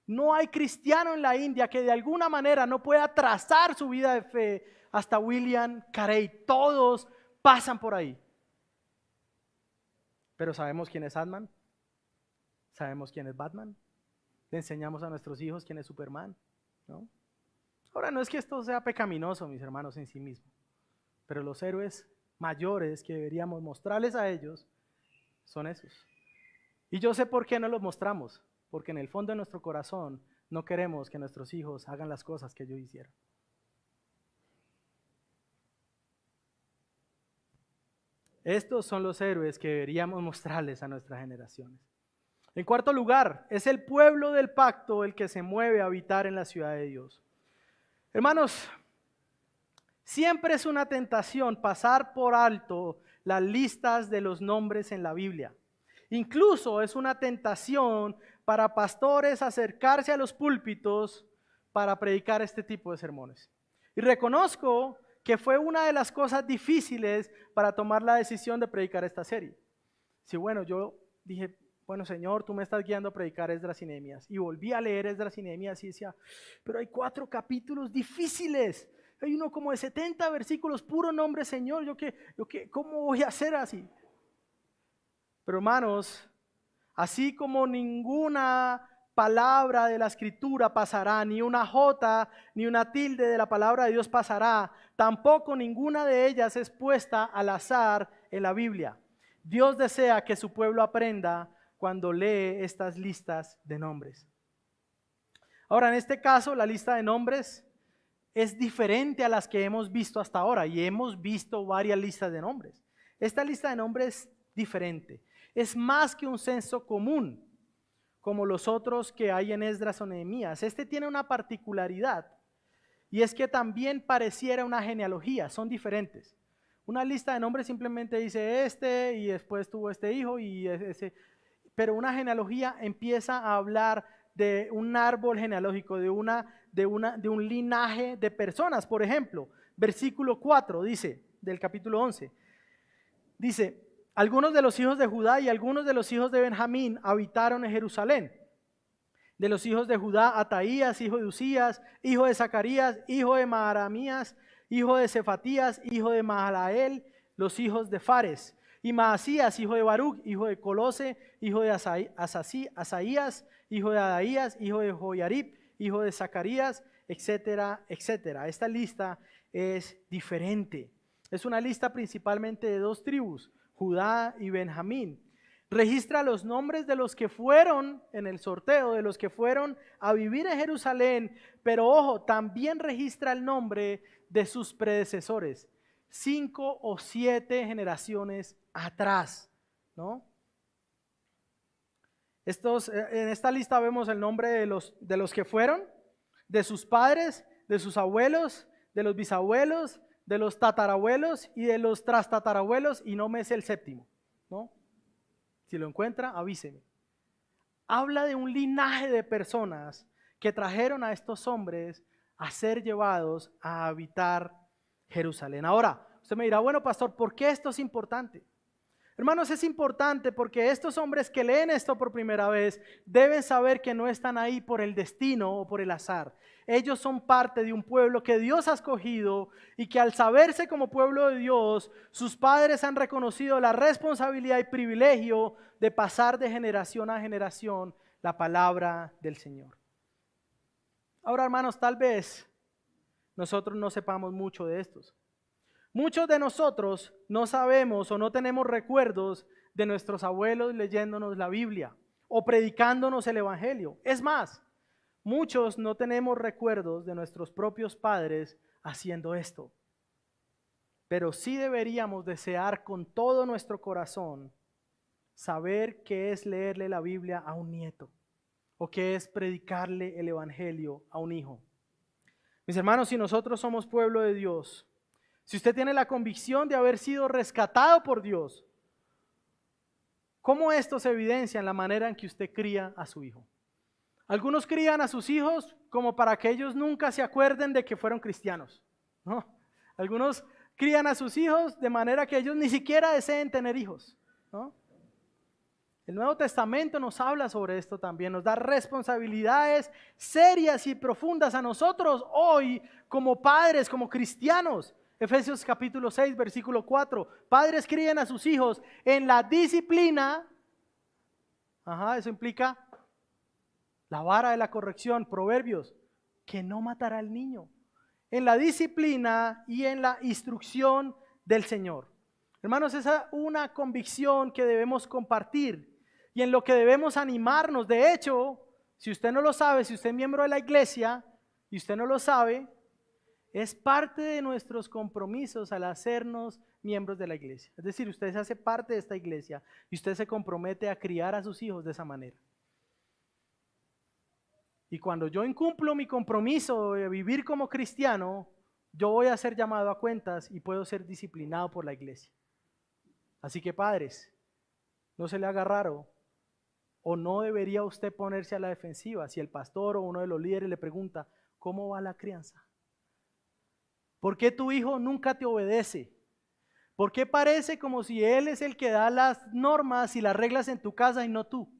No hay cristiano en la India que de alguna manera no pueda trazar su vida de fe hasta William Carey. Todos pasan por ahí. Pero ¿sabemos quién es Ant-Man? ¿Sabemos quién es Batman? ¿Le enseñamos a nuestros hijos quién es Superman? ¿No? Ahora, no es que esto sea pecaminoso, mis hermanos, en sí mismo, pero los héroes mayores que deberíamos mostrarles a ellos son esos. Y yo sé por qué no los mostramos, porque en el fondo de nuestro corazón no queremos que nuestros hijos hagan las cosas que ellos hicieron. Estos son los héroes que deberíamos mostrarles a nuestras generaciones. En cuarto lugar, es el pueblo del pacto el que se mueve a habitar en la ciudad de Dios. Hermanos, siempre es una tentación pasar por alto las listas de los nombres en la Biblia. Incluso es una tentación para pastores acercarse a los púlpitos para predicar este tipo de sermones. Y reconozco que fue una de las cosas difíciles para tomar la decisión de predicar esta serie. Sí, bueno, yo dije, bueno, Señor, tú me estás guiando a predicar Esdras y Nehemías. Y volví a leer Esdras y Nehemías y decía, pero hay 4 capítulos difíciles. Hay uno como de 70 versículos, puro nombre, Señor. ¿Cómo voy a hacer así? Pero hermanos, así como ninguna palabra de la Escritura pasará, ni una jota, ni una tilde de la palabra de Dios pasará, tampoco ninguna de ellas es puesta al azar en la Biblia. Dios desea que su pueblo aprenda cuando lee estas listas de nombres. Ahora, en este caso, la lista de nombres es diferente a las que hemos visto hasta ahora, y hemos visto varias listas de nombres. Esta lista de nombres es diferente. Es más que un censo común, como los otros que hay en Esdras o Nehemías. Este tiene una particularidad, y es que también pareciera una genealogía, son diferentes. Una lista de nombres simplemente dice este, y después tuvo este hijo, y ese. Pero una genealogía empieza a hablar de un árbol genealógico, de un linaje de personas. Por ejemplo, versículo 4 dice, del capítulo 11, dice, algunos de los hijos de Judá y algunos de los hijos de Benjamín habitaron en Jerusalén. De los hijos de Judá, Ataías, hijo de Usías, hijo de Zacarías, hijo de Maharamías, hijo de Cefatías, hijo de Mahalael, los hijos de Fares. Y Maasías, hijo de Baruch, hijo de Colose, hijo de Asaías, hijo de Adaías, hijo de Joiarib, hijo de Zacarías, etcétera, etcétera. Esta lista es diferente. Es una lista principalmente de 2 tribus, Judá y Benjamín. Registra los nombres de los que fueron en el sorteo, de los que fueron a vivir en Jerusalén, pero ojo, también registra el nombre de sus predecesores. 5 o 7 generaciones atrás, ¿no? En esta lista vemos el nombre de los que fueron, de sus padres, de sus abuelos, de los bisabuelos, de los tatarabuelos y de los trastatarabuelos, y no me sé el séptimo, ¿no? Si lo encuentra, avíseme. Habla de un linaje de personas que trajeron a estos hombres a ser llevados a habitar Jerusalén. Ahora, usted me dirá, bueno, pastor, ¿por qué esto es importante? Hermanos, es importante porque estos hombres que leen esto por primera vez deben saber que no están ahí por el destino o por el azar. Ellos son parte de un pueblo que Dios ha escogido y que al saberse como pueblo de Dios, sus padres han reconocido la responsabilidad y privilegio de pasar de generación a generación la palabra del Señor. Ahora, hermanos, tal vez nosotros no sepamos mucho de estos. Muchos de nosotros no sabemos o no tenemos recuerdos de nuestros abuelos leyéndonos la Biblia o predicándonos el Evangelio. Es más, muchos no tenemos recuerdos de nuestros propios padres haciendo esto. Pero sí deberíamos desear con todo nuestro corazón saber qué es leerle la Biblia a un nieto o qué es predicarle el Evangelio a un hijo. Mis hermanos, si nosotros somos pueblo de Dios, si usted tiene la convicción de haber sido rescatado por Dios, ¿cómo esto se evidencia en la manera en que usted cría a su hijo? Algunos crían a sus hijos como para que ellos nunca se acuerden de que fueron cristianos, ¿no? Algunos crían a sus hijos de manera que ellos ni siquiera deseen tener hijos, ¿no? El Nuevo Testamento nos habla sobre esto también, nos da responsabilidades serias y profundas a nosotros hoy como padres, como cristianos. Efesios capítulo 6, versículo 4. Padres críen a sus hijos en la disciplina. Eso implica la vara de la corrección. Proverbios, que no matará al niño. En la disciplina y en la instrucción del Señor. Hermanos, esa es una convicción que debemos compartir y en lo que debemos animarnos. De hecho, si usted no lo sabe, si usted es miembro de la iglesia y usted no lo sabe, es parte de nuestros compromisos al hacernos miembros de la iglesia. Es decir, usted se hace parte de esta iglesia y usted se compromete a criar a sus hijos de esa manera. Y cuando yo incumplo mi compromiso de vivir como cristiano, yo voy a ser llamado a cuentas y puedo ser disciplinado por la iglesia. Así que padres, no se le haga raro o no debería usted ponerse a la defensiva si el pastor o uno de los líderes le pregunta, ¿cómo va la crianza? ¿Por qué tu hijo nunca te obedece? ¿Por qué parece como si él es el que da las normas y las reglas en tu casa y no tú?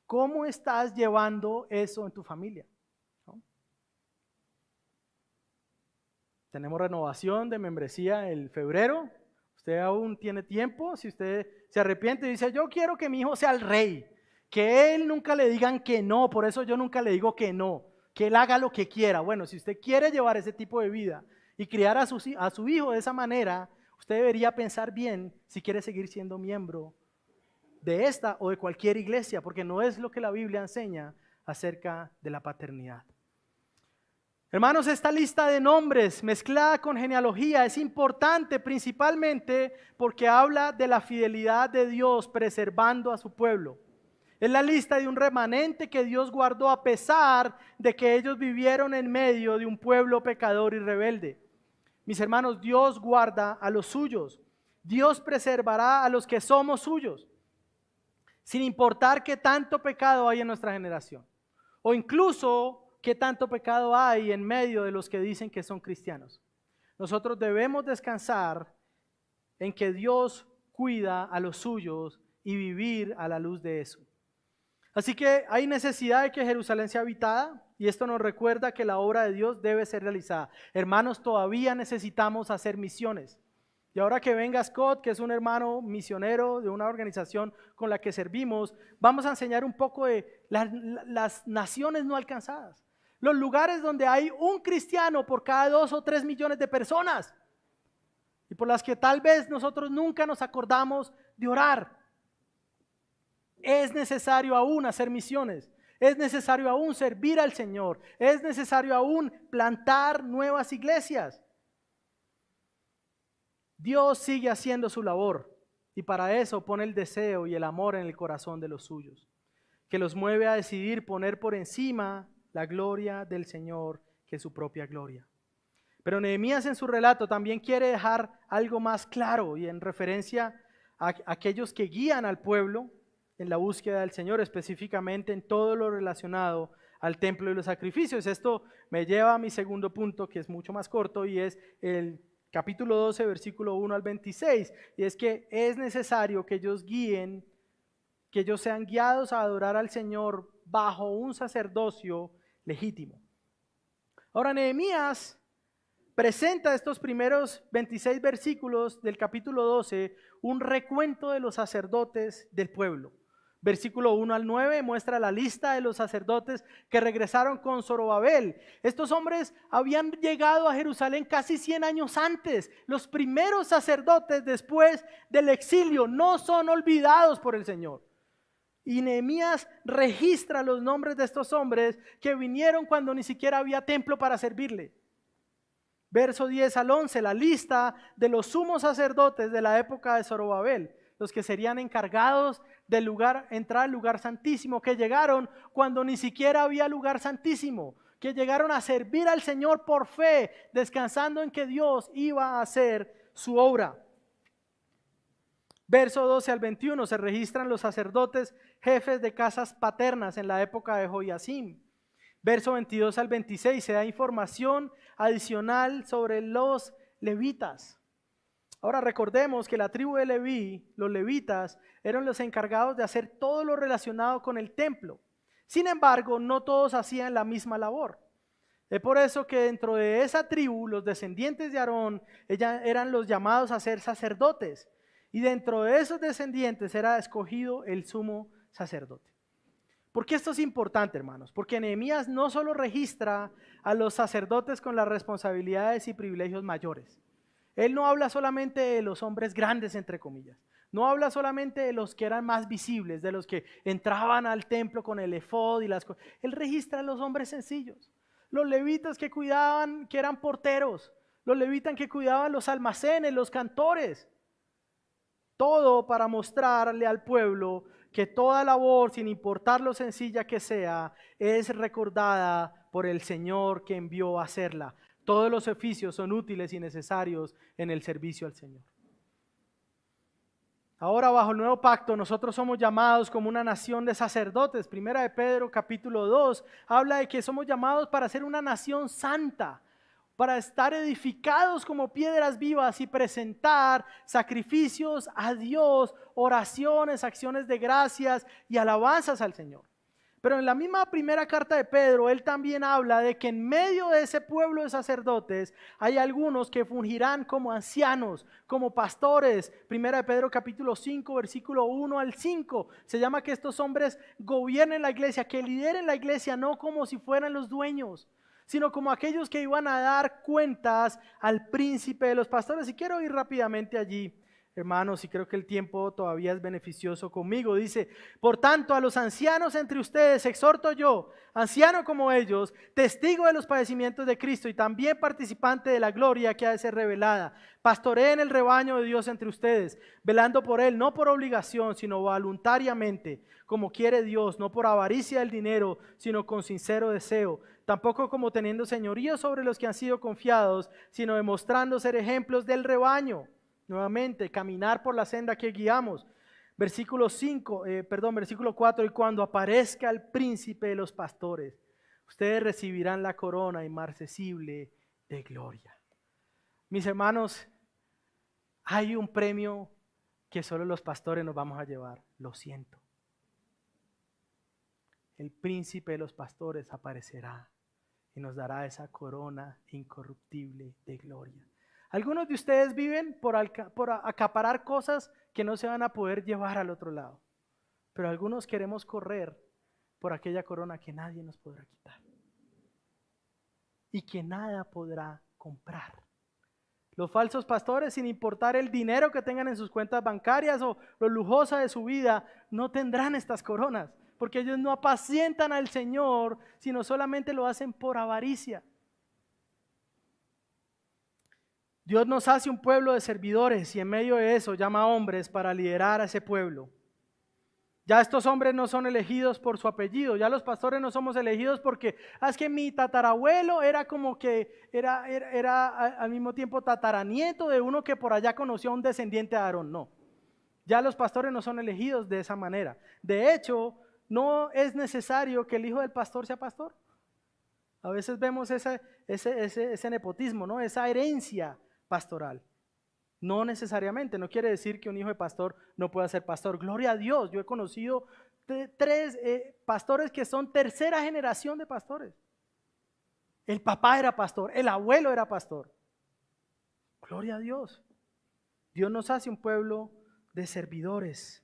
¿Cómo estás llevando eso en tu familia? ¿No? Tenemos renovación de membresía el febrero. Usted aún tiene tiempo. Si usted se arrepiente y dice, yo quiero que mi hijo sea el rey, que él nunca le digan que no, por eso yo nunca le digo que no, que él haga lo que quiera. Bueno, si usted quiere llevar ese tipo de vida y criar a su hijo de esa manera, usted debería pensar bien si quiere seguir siendo miembro de esta o de cualquier iglesia, porque no es lo que la Biblia enseña acerca de la paternidad. Hermanos, esta lista de nombres mezclada con genealogía es importante principalmente porque habla de la fidelidad de Dios preservando a su pueblo. Es la lista de un remanente que Dios guardó a pesar de que ellos vivieron en medio de un pueblo pecador y rebelde. Mis hermanos, Dios guarda a los suyos. Dios preservará a los que somos suyos, sin importar qué tanto pecado hay en nuestra generación, o incluso qué tanto pecado hay en medio de los que dicen que son cristianos. Nosotros debemos descansar en que Dios cuida a los suyos y vivir a la luz de eso. Así que hay necesidad de que Jerusalén sea habitada y esto nos recuerda que la obra de Dios debe ser realizada. Hermanos, todavía necesitamos hacer misiones. Y ahora que venga Scott, que es un hermano misionero de una organización con la que servimos, vamos a enseñar un poco de las naciones no alcanzadas. Los lugares donde hay un cristiano por cada 2 o 3 millones de personas y por las que tal vez nosotros nunca nos acordamos de orar. Es necesario aún hacer misiones, es necesario aún servir al Señor, es necesario aún plantar nuevas iglesias. Dios sigue haciendo su labor y para eso pone el deseo y el amor en el corazón de los suyos, que los mueve a decidir poner por encima la gloria del Señor que su propia gloria. Pero Nehemías en su relato también quiere dejar algo más claro y en referencia a aquellos que guían al pueblo en la búsqueda del Señor, específicamente en todo lo relacionado al templo y los sacrificios. Esto me lleva a mi segundo punto, que es mucho más corto, y es el capítulo 12, versículo 1 al 26, y es que es necesario que ellos guíen, que ellos sean guiados a adorar al Señor bajo un sacerdocio legítimo. Ahora Nehemías presenta estos primeros 26 versículos del capítulo 12 un recuento de los sacerdotes del pueblo. Versículo 1 al 9 muestra la lista de los sacerdotes que regresaron con Zorobabel. Estos hombres habían llegado a Jerusalén casi 100 años antes. Los primeros sacerdotes después del exilio no son olvidados por el Señor. Y Nehemías registra los nombres de estos hombres que vinieron cuando ni siquiera había templo para servirle. Verso 10 al 11, la lista de los sumos sacerdotes de la época de Zorobabel, los que serían encargados del lugar, entrar al lugar santísimo, que llegaron cuando ni siquiera había lugar santísimo, que llegaron a servir al Señor por fe, descansando en que Dios iba a hacer su obra. Verso 12 al 21 se registran los sacerdotes jefes de casas paternas en la época de Joiacim. Verso 22 al 26 se da información adicional sobre los levitas. Ahora recordemos que la tribu de Leví, los levitas, eran los encargados de hacer todo lo relacionado con el templo. Sin embargo, no todos hacían la misma labor. Es por eso que dentro de esa tribu, los descendientes de Aarón, eran los llamados a ser sacerdotes. Y dentro de esos descendientes era escogido el sumo sacerdote. ¿Por qué esto es importante, hermanos? Porque Nehemías no solo registra a los sacerdotes con las responsabilidades y privilegios mayores. Él no habla solamente de los hombres grandes, entre comillas. No habla solamente de los que eran más visibles, de los que entraban al templo con el efod y las cosas. Él registra a los hombres sencillos. Los levitas que cuidaban, que eran porteros. Los levitas que cuidaban los almacenes, los cantores. Todo para mostrarle al pueblo que toda labor, sin importar lo sencilla que sea, es recordada por el Señor que envió a hacerla. Todos los oficios son útiles y necesarios en el servicio al Señor. Ahora, bajo el nuevo pacto, nosotros somos llamados como una nación de sacerdotes. Primera de Pedro, capítulo 2, habla de que somos llamados para ser una nación santa, para estar edificados como piedras vivas y presentar sacrificios a Dios, oraciones, acciones de gracias y alabanzas al Señor. Pero en la misma primera carta de Pedro, él también habla de que en medio de ese pueblo de sacerdotes hay algunos que fungirán como ancianos, como pastores. Primera de Pedro capítulo 5, versículo 1 al 5. Se llama que estos hombres gobiernen la iglesia, que lideren la iglesia no como si fueran los dueños, sino como aquellos que iban a dar cuentas al príncipe de los pastores. Y quiero ir rápidamente allí, hermanos, y creo que el tiempo todavía es beneficioso conmigo. Dice: por tanto, a los ancianos entre ustedes exhorto yo, anciano como ellos, testigo de los padecimientos de Cristo y también participante de la gloria que ha de ser revelada. Pastoreen el rebaño de Dios entre ustedes, velando por él, no por obligación, sino voluntariamente, como quiere Dios, no por avaricia del dinero, sino con sincero deseo. Tampoco como teniendo señorío sobre los que han sido confiados, sino demostrando ser ejemplos del rebaño. Nuevamente, caminar por la senda que guiamos. Versículo 4, y cuando aparezca el príncipe de los pastores, ustedes recibirán la corona inmarcesible de gloria. Mis hermanos, hay un premio que solo los pastores nos vamos a llevar. Lo siento. El príncipe de los pastores aparecerá y nos dará esa corona incorruptible de gloria. Algunos de ustedes viven por acaparar cosas que no se van a poder llevar al otro lado, pero algunos queremos correr por aquella corona que nadie nos podrá quitar y que nada podrá comprar. Los falsos pastores, sin importar el dinero que tengan en sus cuentas bancarias o lo lujosa de su vida, no tendrán estas coronas, porque ellos no apacientan al Señor, sino solamente lo hacen por avaricia. Dios nos hace un pueblo de servidores y en medio de eso llama a hombres para liderar a ese pueblo. Ya estos hombres no son elegidos por su apellido, ya los pastores no somos elegidos porque es que mi tatarabuelo era como que era al mismo tiempo tataranieto de uno que por allá conoció a un descendiente de Aarón. No, ya los pastores no son elegidos de esa manera. De hecho, no es necesario que el hijo del pastor sea pastor. A veces vemos ese nepotismo, ¿no? Esa herencia pastoral. No necesariamente, no quiere decir que un hijo de pastor no pueda ser pastor. Gloria a Dios, yo he conocido tres pastores que son tercera generación de pastores. El papá era pastor, el abuelo era pastor. Gloria a Dios. Dios nos hace un pueblo de servidores.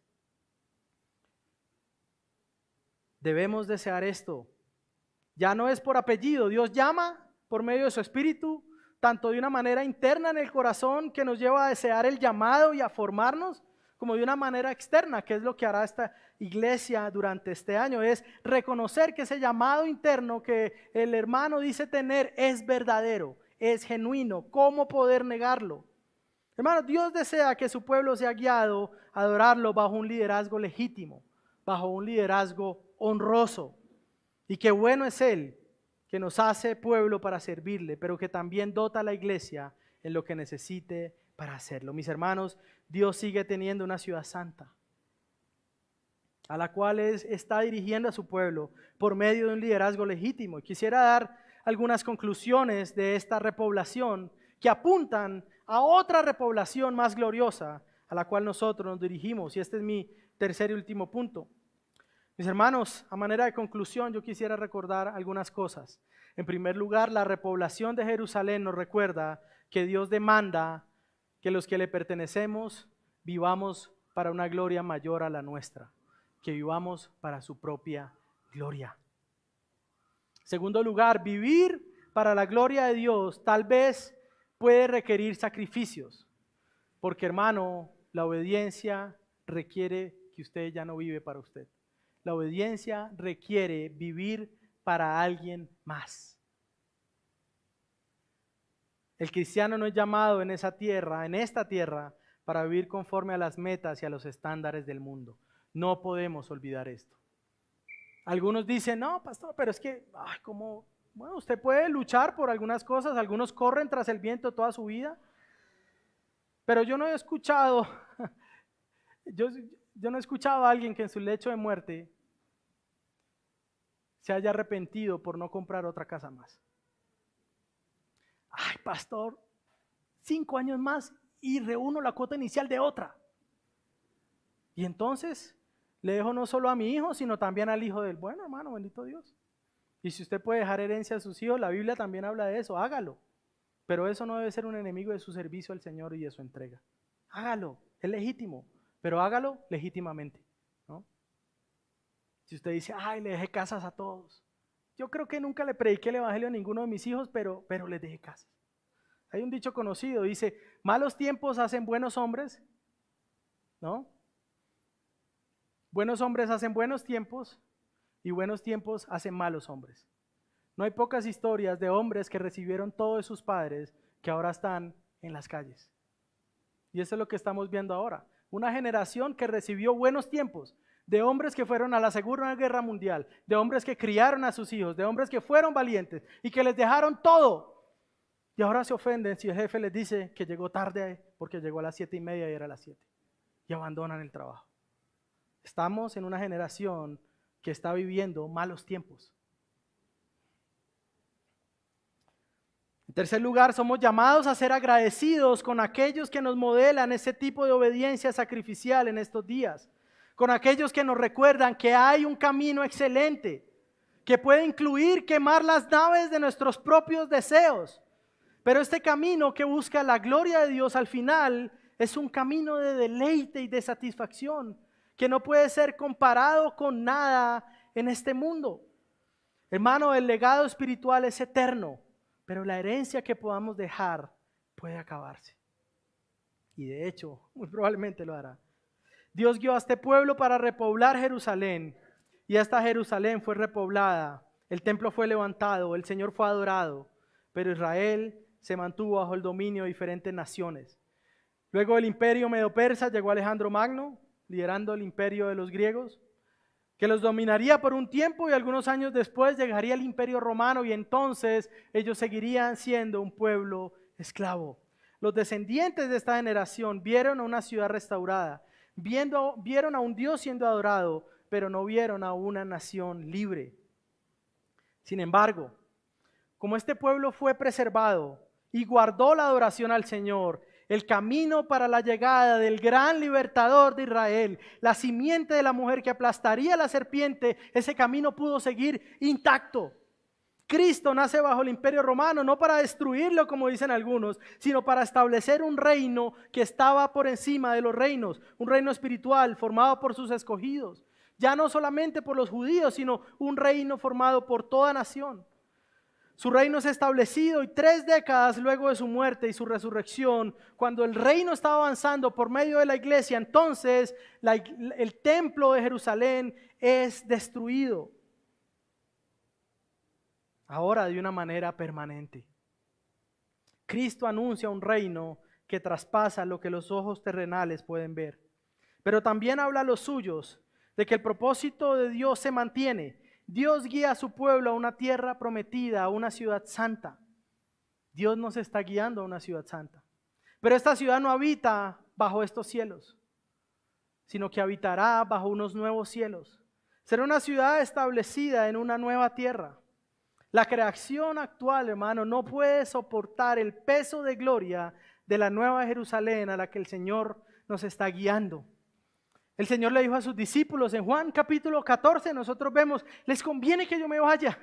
Debemos desear esto. Ya no es por apellido, Dios llama por medio de su Espíritu, tanto de una manera interna en el corazón que nos lleva a desear el llamado y a formarnos, como de una manera externa, que es lo que hará esta iglesia durante este año, es reconocer que ese llamado interno que el hermano dice tener es verdadero, es genuino. ¿Cómo poder negarlo? Hermanos, Dios desea que su pueblo sea guiado a adorarlo bajo un liderazgo legítimo, bajo un liderazgo honroso. Y qué bueno es Él, que nos hace pueblo para servirle, pero que también dota a la iglesia en lo que necesite para hacerlo. Mis hermanos, Dios sigue teniendo una ciudad santa, a la cual está dirigiendo a su pueblo por medio de un liderazgo legítimo. Y quisiera dar algunas conclusiones de esta repoblación que apuntan a otra repoblación más gloriosa, a la cual nosotros nos dirigimos. Y este es mi tercer y último punto. Mis hermanos, a manera de conclusión, yo quisiera recordar algunas cosas. En primer lugar, la repoblación de Jerusalén nos recuerda que Dios demanda que los que le pertenecemos vivamos para una gloria mayor a la nuestra, que vivamos para su propia gloria. Segundo lugar, vivir para la gloria de Dios tal vez puede requerir sacrificios, porque hermano, la obediencia requiere que usted ya no vive para usted. La obediencia requiere vivir para alguien más. El cristiano no es llamado en esta tierra, para vivir conforme a las metas y a los estándares del mundo. No podemos olvidar esto. Algunos dicen, no, pastor, pero es que, bueno, usted puede luchar por algunas cosas, algunos corren tras el viento toda su vida, pero yo no he escuchado, yo no he escuchado a alguien que en su lecho de muerte se haya arrepentido por no comprar otra casa más. Ay, pastor, 5 años más y reúno la cuota inicial de otra. Y entonces le dejo no solo a mi hijo, sino también al hijo del bueno, hermano, bendito Dios. Y si usted puede dejar herencia a sus hijos, la Biblia también habla de eso, hágalo. Pero eso no debe ser un enemigo de su servicio al Señor y de su entrega. Hágalo, es legítimo, pero hágalo legítimamente, ¿no? Si usted dice, ay, le dejé casas a todos. Yo creo que nunca le prediqué el evangelio a ninguno de mis hijos, pero les dejé casas. Hay un dicho conocido, dice, malos tiempos hacen buenos hombres, ¿no? Buenos hombres hacen buenos tiempos y buenos tiempos hacen malos hombres. No hay pocas historias de hombres que recibieron todo de sus padres que ahora están en las calles. Y eso es lo que estamos viendo ahora. Una generación que recibió buenos tiempos, de hombres que fueron a la Segunda Guerra Mundial, de hombres que criaron a sus hijos, de hombres que fueron valientes y que les dejaron todo. Y ahora se ofenden si el jefe les dice que llegó tarde porque llegó a las 7:30 y era a las 7. Y abandonan el trabajo. Estamos en una generación que está viviendo malos tiempos. En tercer lugar, somos llamados a ser agradecidos con aquellos que nos modelan ese tipo de obediencia sacrificial en estos días, con aquellos que nos recuerdan que hay un camino excelente, que puede incluir quemar las naves de nuestros propios deseos, pero este camino que busca la gloria de Dios al final es un camino de deleite y de satisfacción que no puede ser comparado con nada en este mundo. Hermano, el legado espiritual es eterno, pero la herencia que podamos dejar puede acabarse. Y de hecho, muy probablemente lo hará. Dios guió a este pueblo para repoblar Jerusalén, y esta Jerusalén fue repoblada, el templo fue levantado, el Señor fue adorado, pero Israel se mantuvo bajo el dominio de diferentes naciones. Luego del imperio medo-persa llegó Alejandro Magno, liderando el imperio de los griegos, que los dominaría por un tiempo y algunos años después llegaría el imperio romano y entonces ellos seguirían siendo un pueblo esclavo. Los descendientes de esta generación vieron a una ciudad restaurada, vieron a un Dios siendo adorado, pero no vieron a una nación libre. Sin embargo, como este pueblo fue preservado y guardó la adoración al Señor, el camino para la llegada del gran libertador de Israel, la simiente de la mujer que aplastaría a la serpiente, ese camino pudo seguir intacto. Cristo nace bajo el imperio romano, no para destruirlo como dicen algunos, sino para establecer un reino que estaba por encima de los reinos, un reino espiritual formado por sus escogidos, ya no solamente por los judíos, sino un reino formado por toda nación. Su reino es establecido y 3 décadas luego de su muerte y su resurrección, cuando el reino estaba avanzando por medio de la iglesia, entonces el templo de Jerusalén es destruido. Ahora de una manera permanente. Cristo anuncia un reino que traspasa lo que los ojos terrenales pueden ver. Pero también habla a los suyos de que el propósito de Dios se mantiene. Dios guía a su pueblo a una tierra prometida, a una ciudad santa. Dios nos está guiando a una ciudad santa. Pero esta ciudad no habita bajo estos cielos, sino que habitará bajo unos nuevos cielos. Será una ciudad establecida en una nueva tierra. La creación actual, hermano, no puede soportar el peso de gloria de la nueva Jerusalén a la que el Señor nos está guiando. El Señor le dijo a sus discípulos en Juan capítulo 14, nosotros vemos, les conviene que yo me vaya,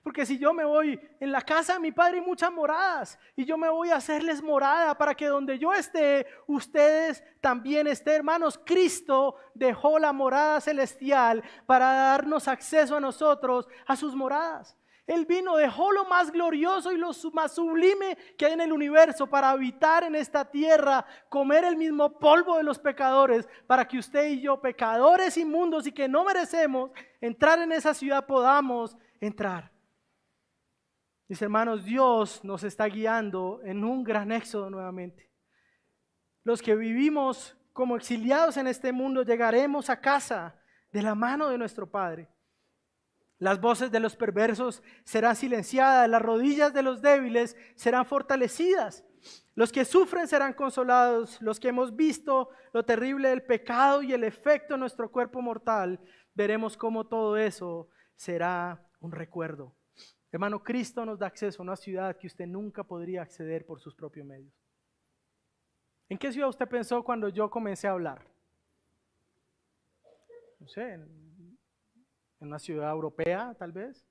porque si yo me voy, en la casa de mi Padre hay muchas moradas, y yo me voy a hacerles morada para que donde yo esté, ustedes también estén. Hermanos, Cristo dejó la morada celestial para darnos acceso a nosotros, a sus moradas. Él vino, dejó lo más glorioso y lo más sublime que hay en el universo para habitar en esta tierra, comer el mismo polvo de los pecadores, para que usted y yo, pecadores inmundos y que no merecemos entrar en esa ciudad, podamos entrar. Mis hermanos, Dios nos está guiando en un gran éxodo nuevamente. Los que vivimos como exiliados en este mundo llegaremos a casa de la mano de nuestro Padre. Las voces de los perversos serán silenciadas, las rodillas de los débiles serán fortalecidas. Los que sufren serán consolados, los que hemos visto lo terrible del pecado y el efecto en nuestro cuerpo mortal, veremos cómo todo eso será un recuerdo. Hermano, Cristo nos da acceso a una ciudad que usted nunca podría acceder por sus propios medios. ¿En qué ciudad usted pensó cuando yo comencé a hablar? No sé, en una ciudad europea, tal vez.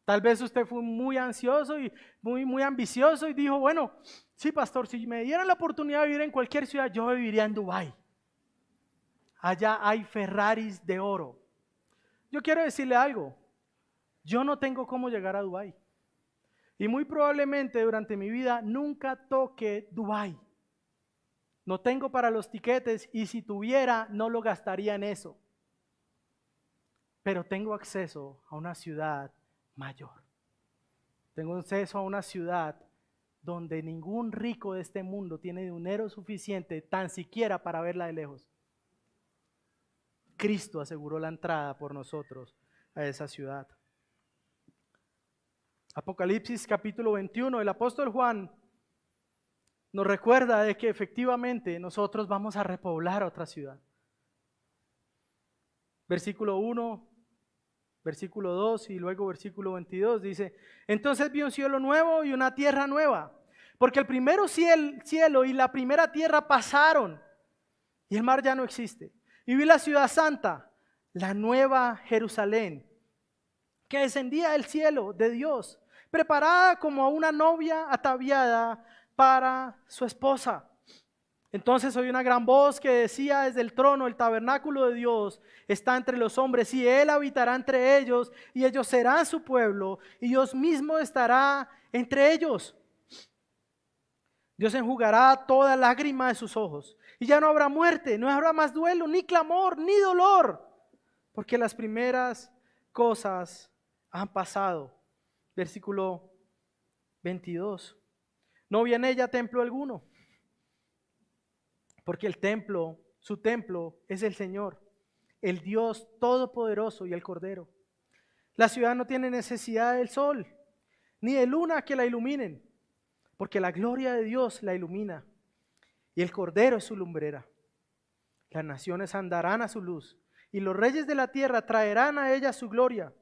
Tal vez usted fue muy ansioso y muy ambicioso y dijo, bueno, sí, pastor, si me dieran la oportunidad de vivir en cualquier ciudad, yo viviría en Dubái. Allá hay Ferraris de oro. Yo quiero decirle algo, yo no tengo cómo llegar a Dubái. Y muy probablemente durante mi vida nunca toque Dubái. No tengo para los tiquetes y si tuviera, no lo gastaría en eso. Pero tengo acceso a una ciudad mayor. Tengo acceso a una ciudad donde ningún rico de este mundo tiene dinero suficiente tan siquiera para verla de lejos. Cristo aseguró la entrada por nosotros a esa ciudad. Apocalipsis capítulo 21, el apóstol Juan nos recuerda de que efectivamente nosotros vamos a repoblar otra ciudad. Versículo 1, versículo 2 y luego versículo 22 dice, entonces vi un cielo nuevo y una tierra nueva, porque el primero cielo y la primera tierra pasaron y el mar ya no existe. Y vi la ciudad santa, la nueva Jerusalén, que descendía del cielo de Dios, preparada como una novia ataviada para su esposa. Entonces oí una gran voz que decía desde el trono, el tabernáculo de Dios está entre los hombres y Él habitará entre ellos y ellos serán su pueblo y Dios mismo estará entre ellos. Dios enjugará toda lágrima de sus ojos y ya no habrá muerte, no habrá más duelo, ni clamor, ni dolor, porque las primeras cosas han pasado. Versículo 22. No vi en ella templo alguno, porque el templo, su templo es el Señor, el Dios todopoderoso y el Cordero. La ciudad no tiene necesidad del sol, ni de luna que la iluminen, porque la gloria de Dios la ilumina, y el Cordero es su lumbrera. Las naciones andarán a su luz, y los reyes de la tierra traerán a ella su gloria.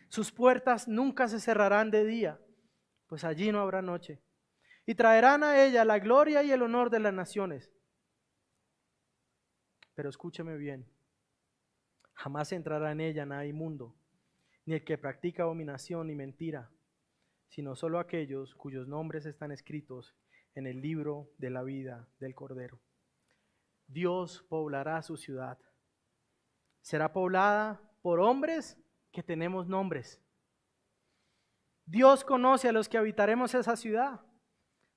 Sus puertas nunca se cerrarán de día, pues allí no habrá noche. Y traerán a ella la gloria y el honor de las naciones. Pero escúcheme bien, jamás entrará en ella nada inmundo, ni el que practica abominación ni mentira, sino solo aquellos cuyos nombres están escritos en el libro de la vida del Cordero. Dios poblará su ciudad. Será poblada por hombres que tenemos nombres. Dios conoce a los que habitaremos esa ciudad.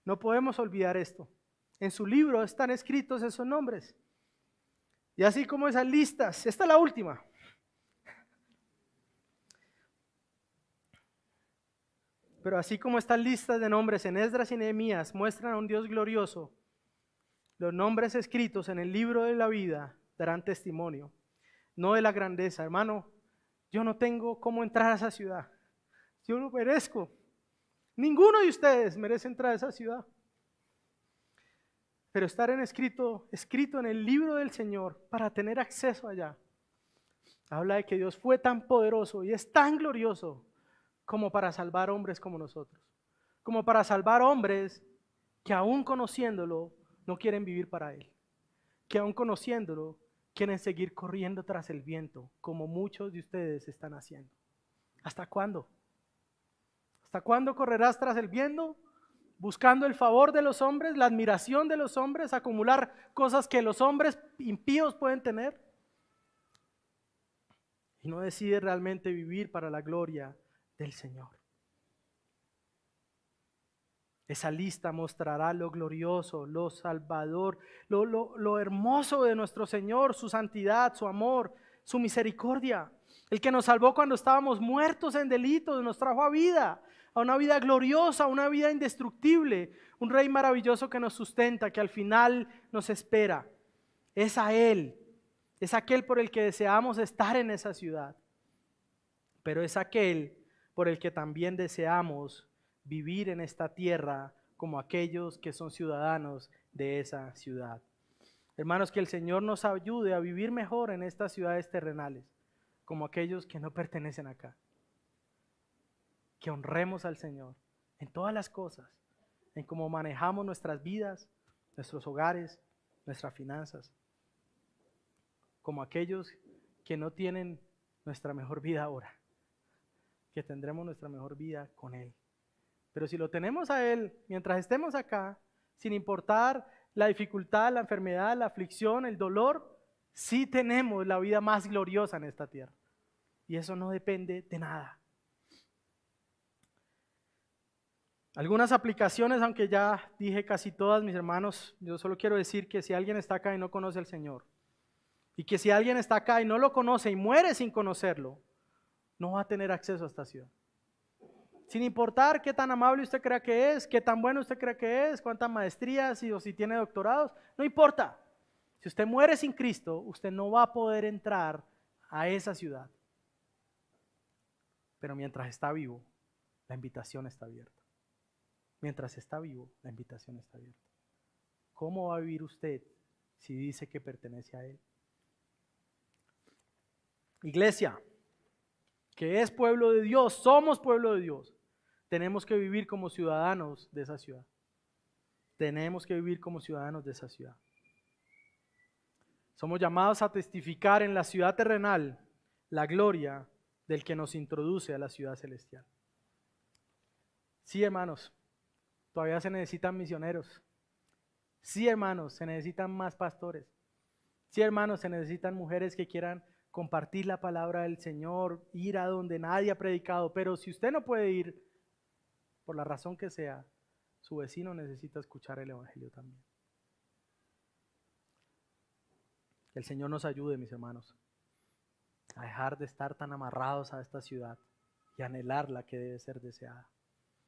No podemos olvidar esto. En su libro están escritos esos nombres. Y así como esas listas, esta es la última. Pero así como estas listas de nombres en Esdras y Nehemías muestran a un Dios glorioso, los nombres escritos en el libro de la vida darán testimonio, no de la grandeza. Hermano, yo no tengo cómo entrar a esa ciudad. Yo no merezco. Ninguno de ustedes merece entrar a esa ciudad. Pero estar escrito en el libro del Señor para tener acceso allá, habla de que Dios fue tan poderoso y es tan glorioso como para salvar hombres como nosotros. Como para salvar hombres que aún conociéndolo no quieren vivir para Él. Que aún conociéndolo quieren seguir corriendo tras el viento, como muchos de ustedes están haciendo. ¿Hasta cuándo? ¿Hasta cuándo correrás tras el viento? Buscando el favor de los hombres, la admiración de los hombres, acumular cosas que los hombres impíos pueden tener. Y no decides realmente vivir para la gloria del Señor. Esa lista mostrará lo glorioso, lo salvador, lo hermoso de nuestro Señor, su santidad, su amor, su misericordia. El que nos salvó cuando estábamos muertos en delitos, nos trajo a vida, a una vida gloriosa, a una vida indestructible. Un Rey maravilloso que nos sustenta, que al final nos espera. Es a Él, es aquel por el que deseamos estar en esa ciudad. Pero es aquel por el que también deseamos vivir en esta tierra como aquellos que son ciudadanos de esa ciudad. Hermanos, que el Señor nos ayude a vivir mejor en estas ciudades terrenales, como aquellos que no pertenecen acá. Que honremos al Señor en todas las cosas, en cómo manejamos nuestras vidas, nuestros hogares, nuestras finanzas, como aquellos que no tienen nuestra mejor vida ahora, que tendremos nuestra mejor vida con Él. Pero si lo tenemos a Él, mientras estemos acá, sin importar la dificultad, la enfermedad, la aflicción, el dolor, sí tenemos la vida más gloriosa en esta tierra. Y eso no depende de nada. Algunas aplicaciones, aunque ya dije casi todas, mis hermanos, yo solo quiero decir que si alguien está acá y no conoce al Señor, y que si alguien está acá y no lo conoce y muere sin conocerlo, no va a tener acceso a esta ciudad. Sin importar qué tan amable usted crea que es, qué tan bueno usted crea que es, cuántas maestrías o si tiene doctorados, no importa. Si usted muere sin Cristo, usted no va a poder entrar a esa ciudad. Pero mientras está vivo, la invitación está abierta. Mientras está vivo, la invitación está abierta. ¿Cómo va a vivir usted si dice que pertenece a Él? Iglesia, que es pueblo de Dios, somos pueblo de Dios. Tenemos que vivir como ciudadanos de esa ciudad. Tenemos que vivir como ciudadanos de esa ciudad. Somos llamados a testificar en la ciudad terrenal la gloria del que nos introduce a la ciudad celestial. Sí, hermanos, todavía se necesitan misioneros. Sí, hermanos, se necesitan más pastores. Sí, hermanos, se necesitan mujeres que quieran compartir la palabra del Señor, ir a donde nadie ha predicado. Pero si usted no puede ir, por la razón que sea, su vecino necesita escuchar el Evangelio también. Que el Señor nos ayude, mis hermanos, a dejar de estar tan amarrados a esta ciudad y anhelar la que debe ser deseada.